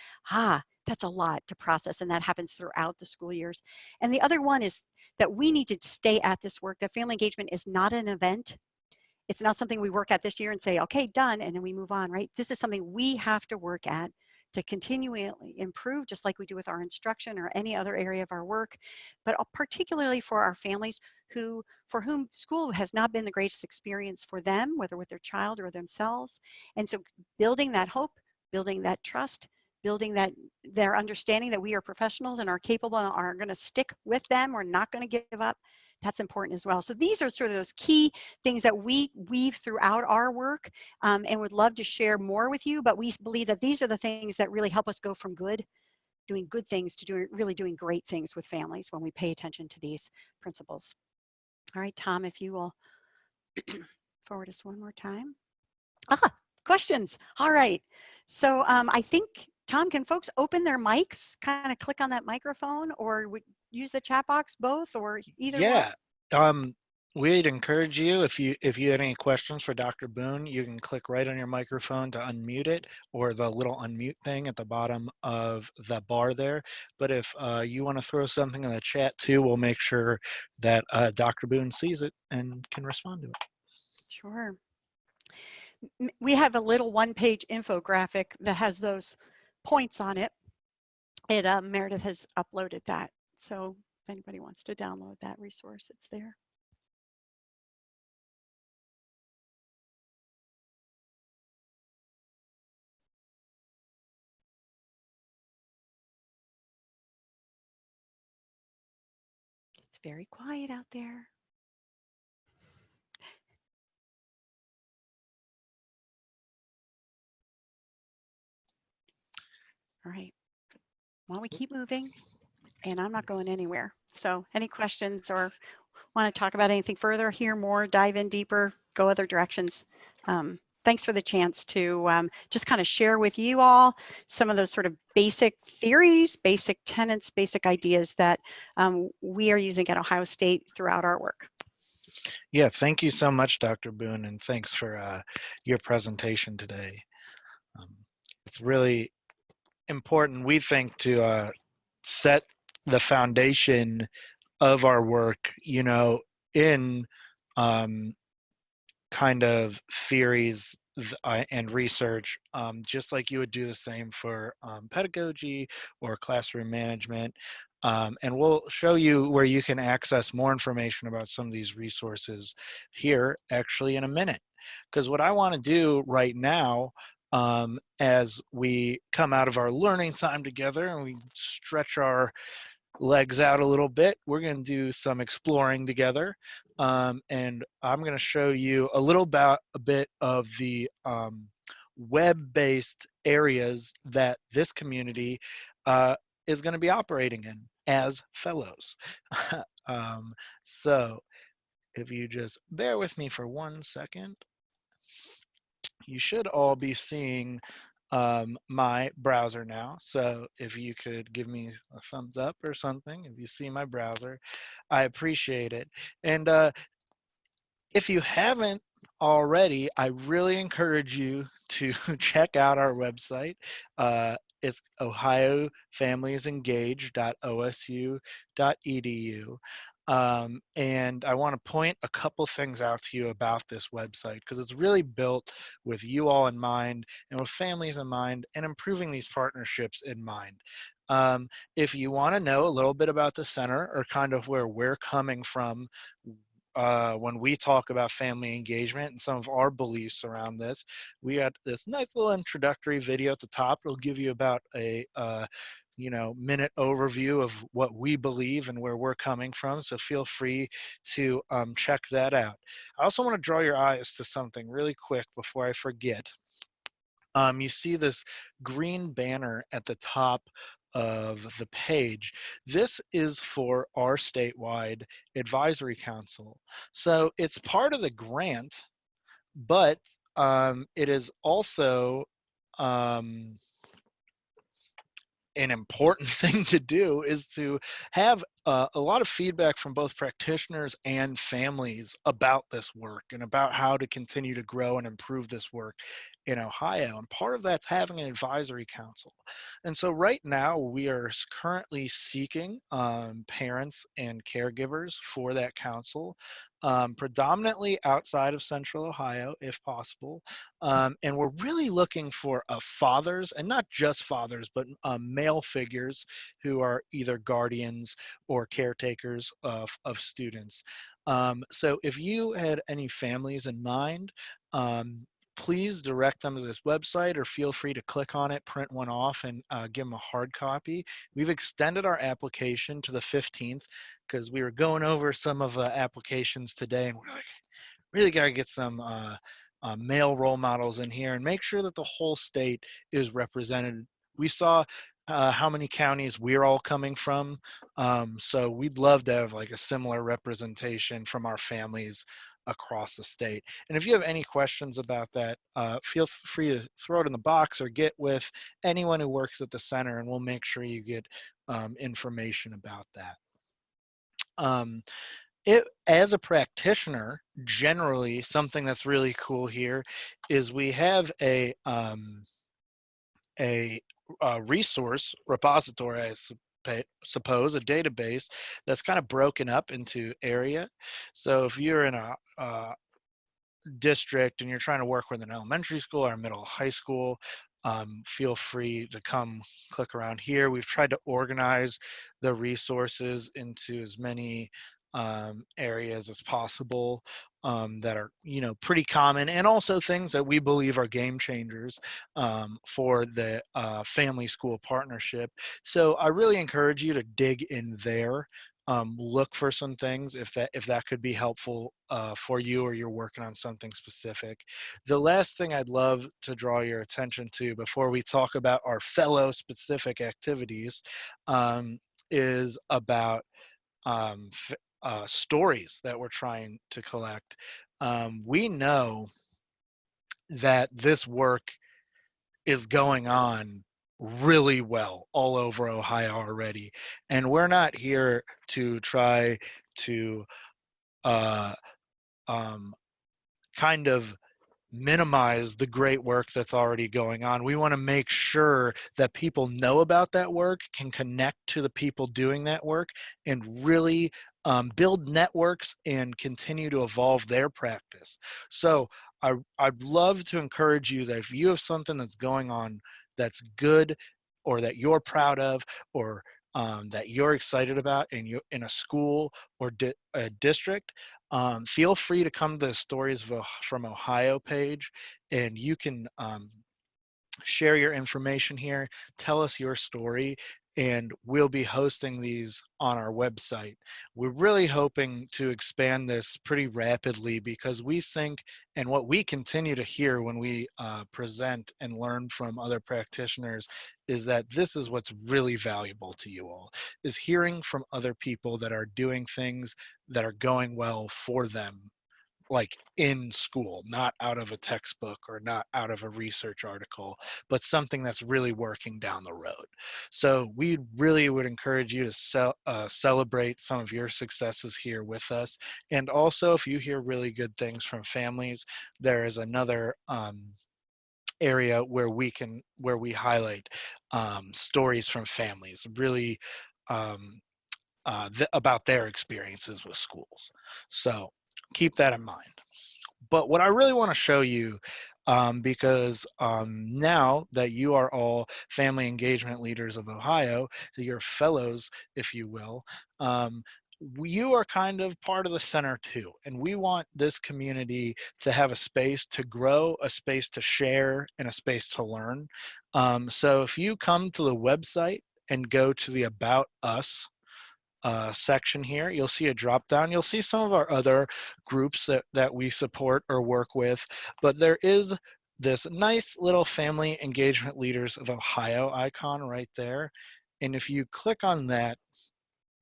That's a lot to process, and that happens throughout the school years. And the other one is that we need to stay at this work. That family engagement is not an event. It's not something we work at this year and say, okay, done, and then we move on, right? This is something we have to work at to continually improve, just like we do with our instruction or any other area of our work, but particularly for our families for whom school has not been the greatest experience for them, whether with their child or themselves. And so building that hope, building that trust, building their understanding that we are professionals and are capable and are going to stick with them. We're not going to give up. That's important as well. So these are sort of those key things that we weave throughout our work and would love to share more with you. But we believe that these are the things that really help us go from doing good things to really doing great things with families when we pay attention to these principles. All right, Tom, if you will forward us one more time. Questions. All right. So I think, Tom, can folks open their mics, kind of click on that microphone, or would use the chat box, both, or either Yeah. one? We'd encourage you, if you had any questions for Dr. Boone, you can click right on your microphone to unmute it, or the little unmute thing at the bottom of the bar there. But if you want to throw something in the chat too, we'll make sure that Dr. Boone sees it and can respond to it. Sure. We have a little one-page infographic that has those points on it. Meredith has uploaded that. So if anybody wants to download that resource, it's there. It's very quiet out there. All right. Why don't we keep moving? And I'm not going anywhere. So any questions or want to talk about anything further, hear more, dive in deeper, go other directions? Thanks for the chance to just kind of share with you all some of those sort of basic theories, basic tenets, basic ideas that we are using at Ohio State throughout our work. Yeah, thank you so much, Dr. Boone, and thanks for your presentation today. It's really important, we think, to set the foundation of our work, in kind of theories and research, just like you would do the same for pedagogy or classroom management. And we'll show you where you can access more information about some of these resources here actually in a minute. Because what I want to do right now, as we come out of our learning time together and we stretch our legs out a little bit. We're going to do some exploring together, and I'm going to show you a bit of the web-based areas that this community is going to be operating in as fellows. um, so if you just bear with me for 1 second, you should all be seeing my browser now. So if you could give me a thumbs up or something, if you see my browser, I appreciate it. And if you haven't already, I really encourage you to check out our website. It's ohiofamiliesengage.osu.edu. And I want to point a couple things out to you about this website because it's really built with you all in mind and with families in mind and improving these partnerships in mind. If you want to know a little bit about the center or kind of where we're coming from when we talk about family engagement and some of our beliefs around this, we got this nice little introductory video at the top. It'll give you about a minute overview of what we believe and where we're coming from. So feel free to check that out. I also want to draw your eyes to something really quick before I forget. You see this green banner at the top of the page. This is for our statewide advisory council. So it's part of the grant, but it is also an important thing to do is to have a lot of feedback from both practitioners and families about this work and about how to continue to grow and improve this work in Ohio. And part of that's having an advisory council. And so right now we are currently seeking parents and caregivers for that council, predominantly outside of Central Ohio, if possible. And we're really looking for fathers, and not just fathers, but male figures who are either guardians or caretakers of students. So if you had any families in mind, please direct them to this website or feel free to click on it, print one off, and give them a hard copy. We've extended our application to the 15th because we were going over some of the applications today, and we're like, really got to get some male role models in here and make sure that the whole state is represented. We saw how many counties we're all coming from, so we'd love to have like a similar representation from our families across the state. And if you have any questions about that, feel free to throw it in the box or get with anyone who works at the center, and we'll make sure you get information about that. As a practitioner, generally something that's really cool here is we have a resource repository, I suppose, a database that's kind of broken up into area. So if you're in a district and you're trying to work with an elementary school or a middle high school, feel free to come click around here. We've tried to organize the resources into as many areas as possible that are, pretty common, and also things that we believe are game changers for the family school partnership. So I really encourage you to dig in there. Look for some things if that could be helpful for you, or you're working on something specific. The last thing I'd love to draw your attention to before we talk about our fellow specific activities is about stories that we're trying to collect. We know that this work is going on really well all over Ohio already. And we're not here to try to kind of minimize the great work that's already going on. We want to make sure that people know about that work, can connect to the people doing that work, and really build networks and continue to evolve their practice. So I'd love to encourage you that if you have something that's going on that's good, or that you're proud of, or that you're excited about in a school or a district, feel free to come to the Stories from Ohio page, and you can share your information here, tell us your story, and we'll be hosting these on our website. We're really hoping to expand this pretty rapidly because we think, and what we continue to hear when we present and learn from other practitioners, is that this is what's really valuable to you all, is hearing from other people that are doing things that are going well for them, like in school, not out of a textbook or not out of a research article, but something that's really working down the road. So we really would encourage you to celebrate some of your successes here with us. And also, if you hear really good things from families, there is another area where we highlight stories from families, really about their experiences with schools. So keep that in mind. But what I really want to show you, because now that you are all family engagement leaders of Ohio, your fellows, if you will, you are kind of part of the center too. And we want this community to have a space to grow, a space to share, and a space to learn. So if you come to the website and go to the About Us section here, you'll see a drop down. You'll see some of our other groups that we support or work with, but there is this nice little Family Engagement Leaders of Ohio icon right there. And if you click on that,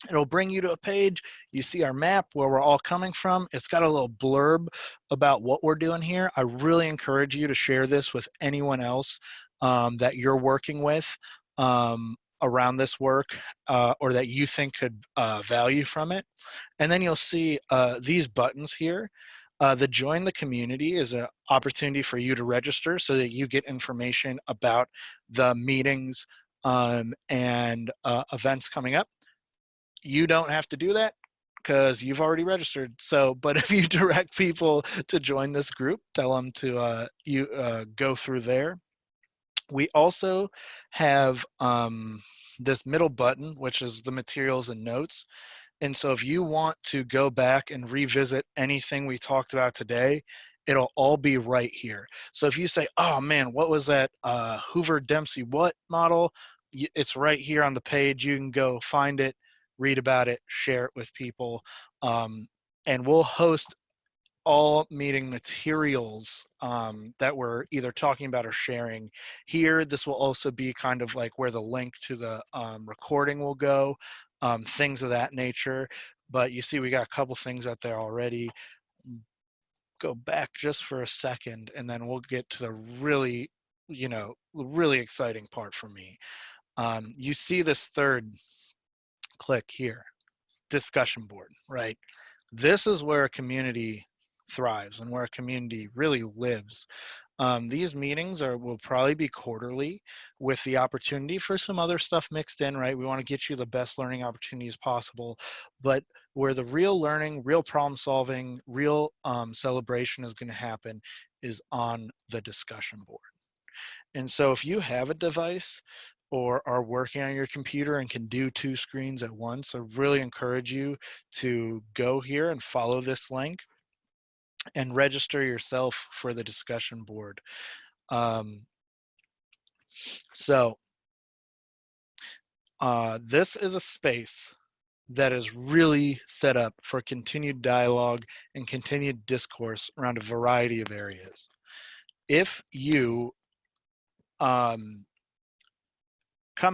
it'll bring you to a page. You see our map where we're all coming from. It's got a little blurb about what we're doing here. I really encourage you to share this with anyone else that you're working with around this work or that you think could value from it. And then you'll see these buttons here. The Join the Community is an opportunity for you to register so that you get information about the meetings and events coming up. You don't have to do that because you've already registered. So, but if you direct people to join this group, tell them to go through there. We also have this middle button, which is the materials and notes. And so if you want to go back and revisit anything we talked about today, it'll all be right here. So if you say, oh man, what was that Hoover Dempsey what model? It's right here on the page. You can go find it, read about it, share it with people. And we'll host all meeting materials that we're either talking about or sharing here. This will also be kind of like where the link to the recording will go, things of that nature. But you see we got a couple things out there already. Go back just for a second and then we'll get to the really, really exciting part for me. You see this third click here, discussion board, right? This is where a community thrives and where a community really lives. These meetings will probably be quarterly with the opportunity for some other stuff mixed in, right? We want to get you the best learning opportunities possible, but where the real learning, real problem solving, real celebration is going to happen is on the discussion board. And so if you have a device or are working on your computer and can do 2 screens at once, I really encourage you to go here and follow this link and register yourself for the discussion board. This is a space that is really set up for continued dialogue and continued discourse around a variety of areas. If you come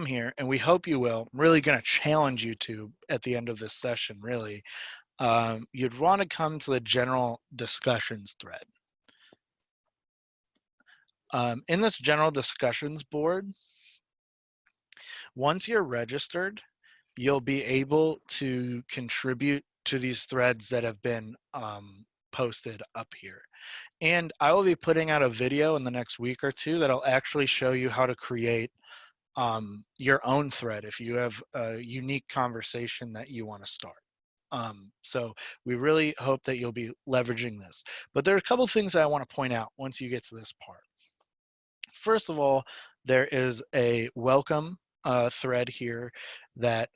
here, and we hope you will, I'm really going to challenge you to at the end of this session, really, you'd want to come to the general discussions thread. In this general discussions board, once you're registered, you'll be able to contribute to these threads that have been posted up here. And I will be putting out a video in the next week or two that'll actually show you how to create your own thread if you have a unique conversation that you want to start. So we really hope that you'll be leveraging this. But there are a couple things that I want to point out once you get to this part. First of all, there is a welcome thread here that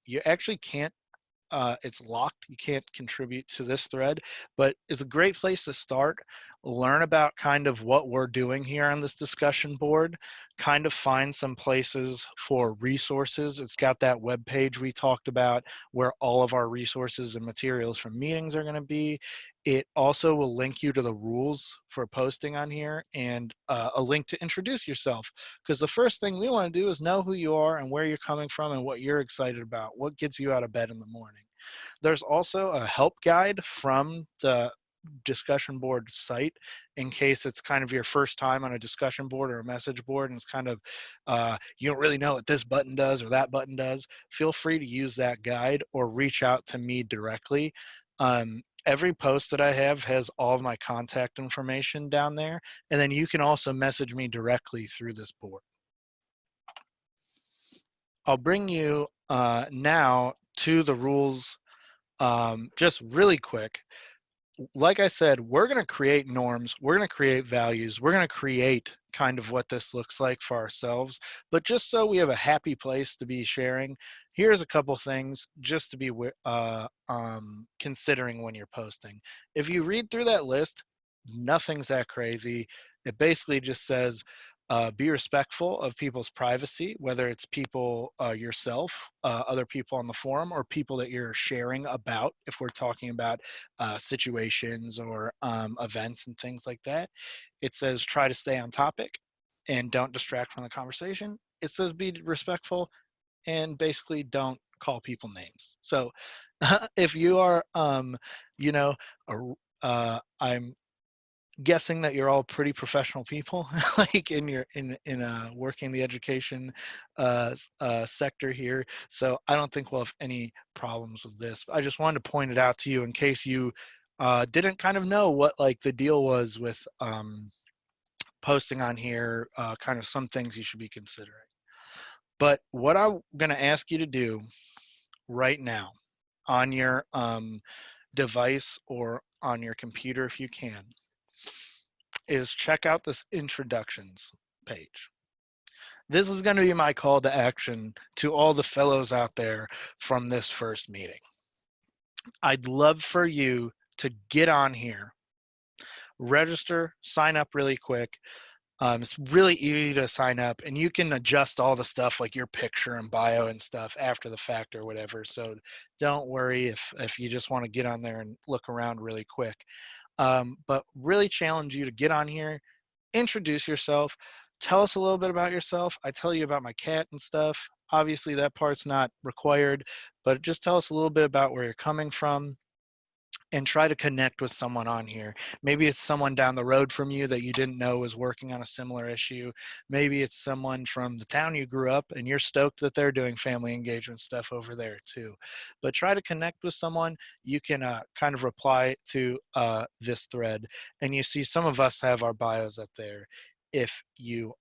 you actually can't it's locked. You can't contribute to this thread, but it's a great place to start. Learn about kind of what we're doing here on this discussion board, kind of find some places for resources. It's got that web page we talked about where all of our resources and materials from meetings are going to be. It also will link you to the rules for posting on here and a link to introduce yourself, because the first thing we want to do is know who you are and where you're coming from and what you're excited about, what gets you out of bed in the morning. There's also a help guide from the discussion board site in case it's kind of your first time on a discussion board or a message board and it's kind of you don't really know what this button does or that button does. Feel free to use that guide or reach out to me directly. Every post that I have has all of my contact information down there, and then you can also message me directly through this board. I'll bring you now to the rules just really quick. Like I said, we're going to create norms, we're going to create values, we're going to create kind of what this looks like for ourselves. But just so we have a happy place to be sharing, here's a couple things just to be considering when you're posting. If you read through that list, nothing's that crazy. It basically just says, be respectful of people's privacy, whether it's people yourself, other people on the forum, or people that you're sharing about, if we're talking about situations or events and things like that. It says try to stay on topic and don't distract from the conversation. It says be respectful and basically don't call people names. So if you are, you know, I'm guessing that you're all pretty professional people, like in your working the education sector here. So I don't think we'll have any problems with this. I just wanted to point it out to you in case you didn't kind of know what like the deal was with posting on here, kind of some things you should be considering. But what I'm going to ask you to do right now on your device or on your computer, if you can, is check out this introductions page. This is going to be my call to action to all the fellows out there from this first meeting. I'd love for you to get on here, register, sign up really quick. It's really easy to sign up, and you can adjust all the stuff like your picture and bio and stuff after the fact or whatever. So don't worry if you just want to get on there and look around really quick. But really challenge you to get on here, introduce yourself, tell us a little bit about yourself. I tell you about my cat and stuff. Obviously that part's not required, but just tell us a little bit about where you're coming from and try to connect with someone on here. Maybe it's someone down the road from you that you didn't know was working on a similar issue. Maybe it's someone from the town you grew up and you're stoked that they're doing family engagement stuff over there too. But try to connect with someone. You can kind of reply to this thread, and you see some of us have our bios up there if you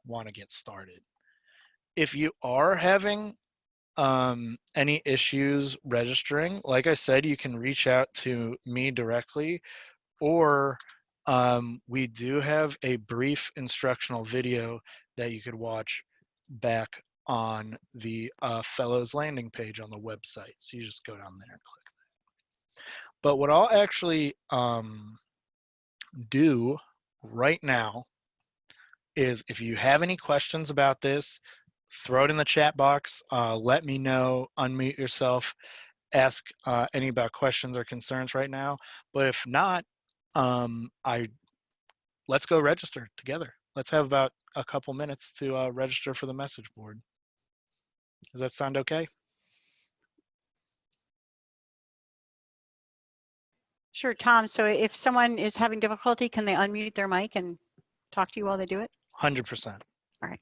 want to get started. If you are having any issues registering, like I said, you can reach out to me directly, or we do have a brief instructional video that you could watch back on the Fellows landing page on the website. So you just go down there and click that. But what I'll actually do right now is if you have any questions about this, throw it in the chat box. Let me know, unmute yourself, ask any about questions or concerns right now. But if not, let's go register together. Let's have about a couple minutes to register for the message board. Does that sound okay? Sure, Tom. So if someone is having difficulty, can they unmute their mic and talk to you while they do it? 100%. All right.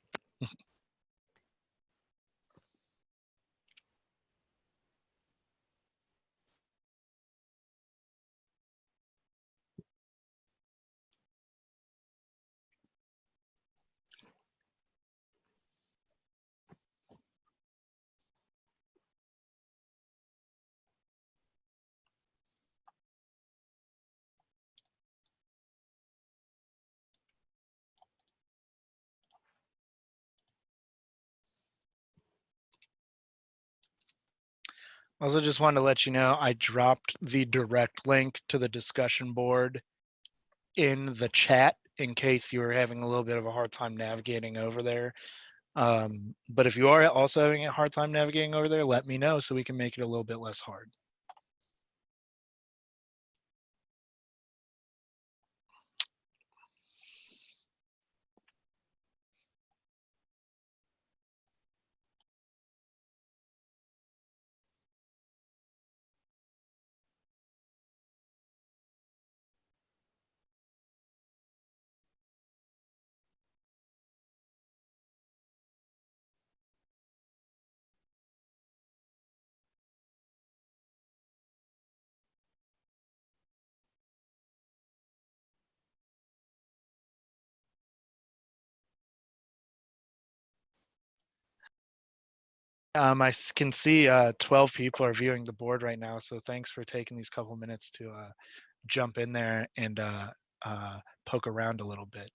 Also, just wanted to let you know I dropped the direct link to the discussion board in the chat in case you were having a little bit of a hard time navigating over there. But if you are also having a hard time navigating over there, let me know so we can make it a little bit less hard. Can see 12 people are viewing the board right now, so thanks for taking these couple minutes to jump in there and poke around a little bit.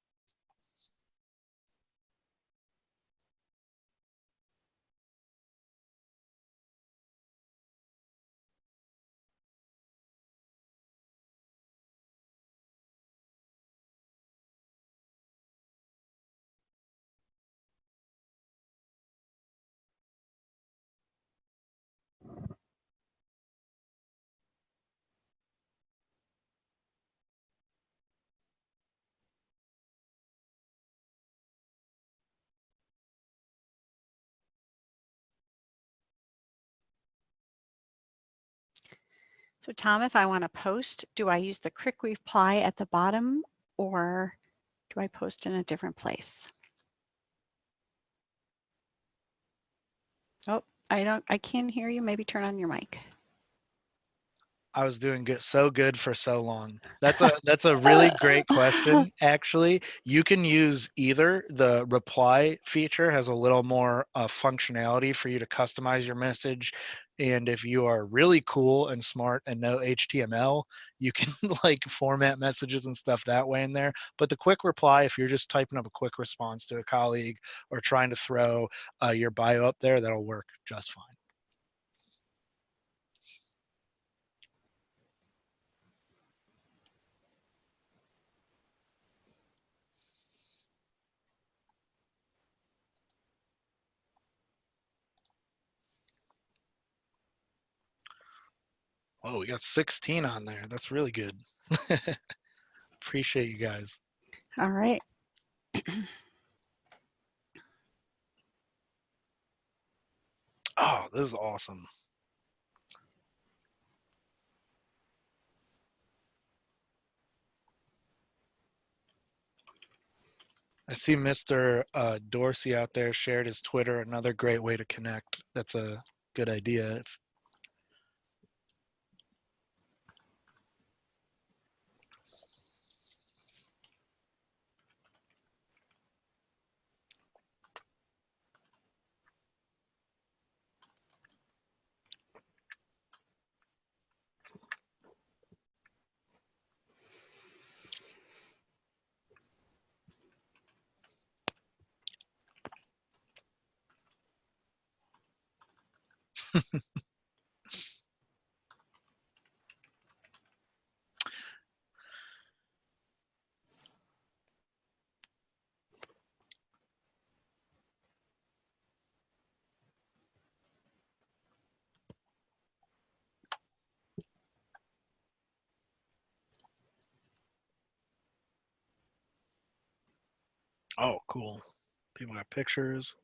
So Tom, if I want to post, do I use the quick reply at the bottom or do I post in a different place? Oh, I can't hear you. Maybe turn on your mic. I was doing so good for so long. That's a really great question. Actually, you can use either. The reply feature has a little more functionality for you to customize your message, and if you are really cool and smart and know HTML, you can like format messages and stuff that way in there. But the quick reply, if you're just typing up a quick response to a colleague or trying to throw your bio up there, that'll work just fine. Oh, we got 16 on there. That's really good. Appreciate you guys. All right. Oh, this is awesome. I see Mr. Dorsey out there shared his Twitter, another great way to connect. That's a good idea. Oh, cool. People got pictures.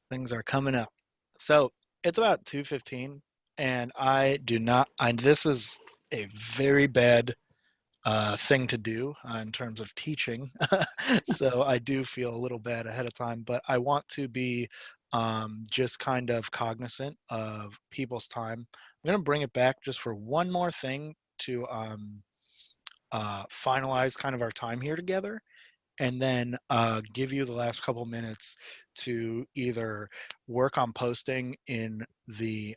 Things are coming up. So it's about 2:15, and this is a very bad thing to do in terms of teaching. So I do feel a little bad ahead of time, but I want to be just kind of cognizant of people's time. I'm going to bring it back just for one more thing to finalize kind of our time here together, and then give you the last couple minutes to either work on posting in the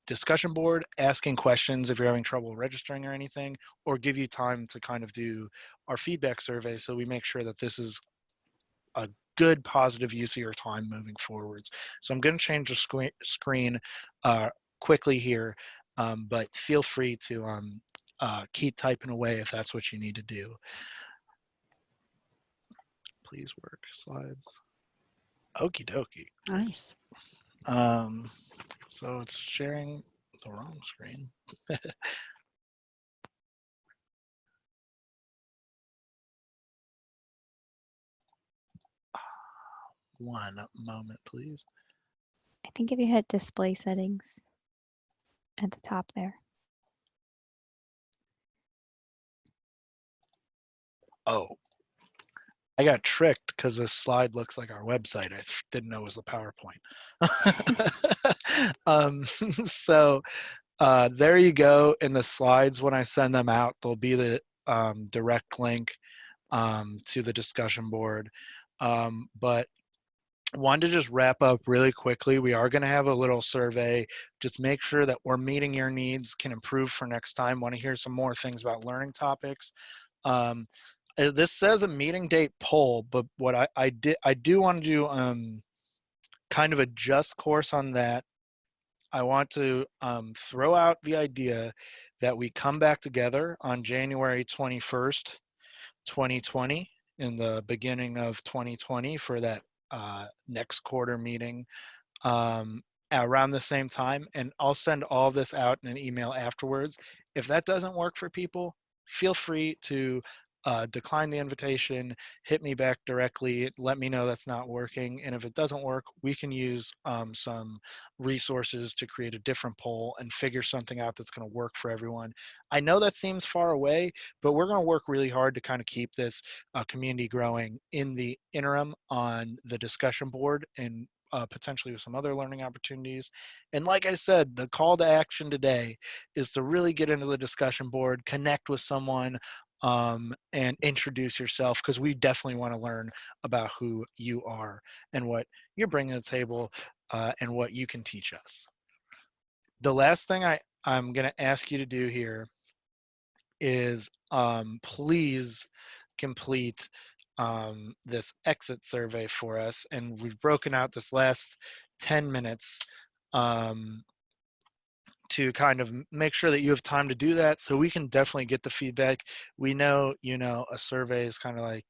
discussion board, asking questions if you're having trouble registering or anything, or give you time to kind of do our feedback survey so we make sure that this is a good positive use of your time moving forwards. So I'm going to change the screen quickly here, but feel free to keep typing away if that's what you need to do. Please work slides. Okie dokie. Nice. So it's sharing the wrong screen. One moment, please. I think if you hit display settings at the top there. Oh, I got tricked because this slide looks like our website. I didn't know it was the PowerPoint. So there you go. In the slides, when I send them out, there'll be the direct link to the discussion board. But wanted to just wrap up really quickly. We are going to have a little survey. Just make sure that we're meeting your needs, can improve for next time. Want to hear some more things about learning topics. This says a meeting date poll, but what I do want to do kind of adjust course on that. I want to throw out the idea that we come back together on January 21st, 2020, in the beginning of 2020 for that next quarter meeting around the same time. And I'll send all this out in an email afterwards. If that doesn't work for people, feel free to decline the invitation, hit me back directly, let me know that's not working. And if it doesn't work, we can use some resources to create a different poll and figure something out that's going to work for everyone. I know that seems far away, but we're going to work really hard to kind of keep this community growing in the interim on the discussion board and potentially with some other learning opportunities. And like I said, the call to action today is to really get into the discussion board, connect with someone, and introduce yourself, because we definitely want to learn about who you are and what you're bringing to the table and what you can teach us. The last thing I'm going to ask you to do here is please complete this exit survey for us. And we've broken out this last 10 minutes to kind of make sure that you have time to do that, so we can definitely get the feedback. We know, a survey is kind of like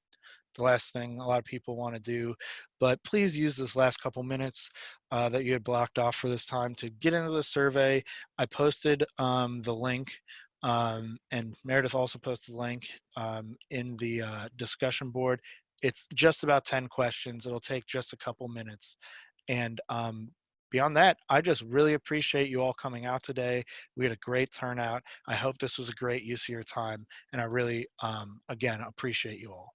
the last thing a lot of people want to do, but please use this last couple minutes that you had blocked off for this time to get into the survey. I posted the link, and Meredith also posted the link in the discussion board. It's just about 10 questions. It'll take just a couple minutes. And beyond that, I just really appreciate you all coming out today. We had a great turnout. I hope this was a great use of your time. And I really, again, appreciate you all.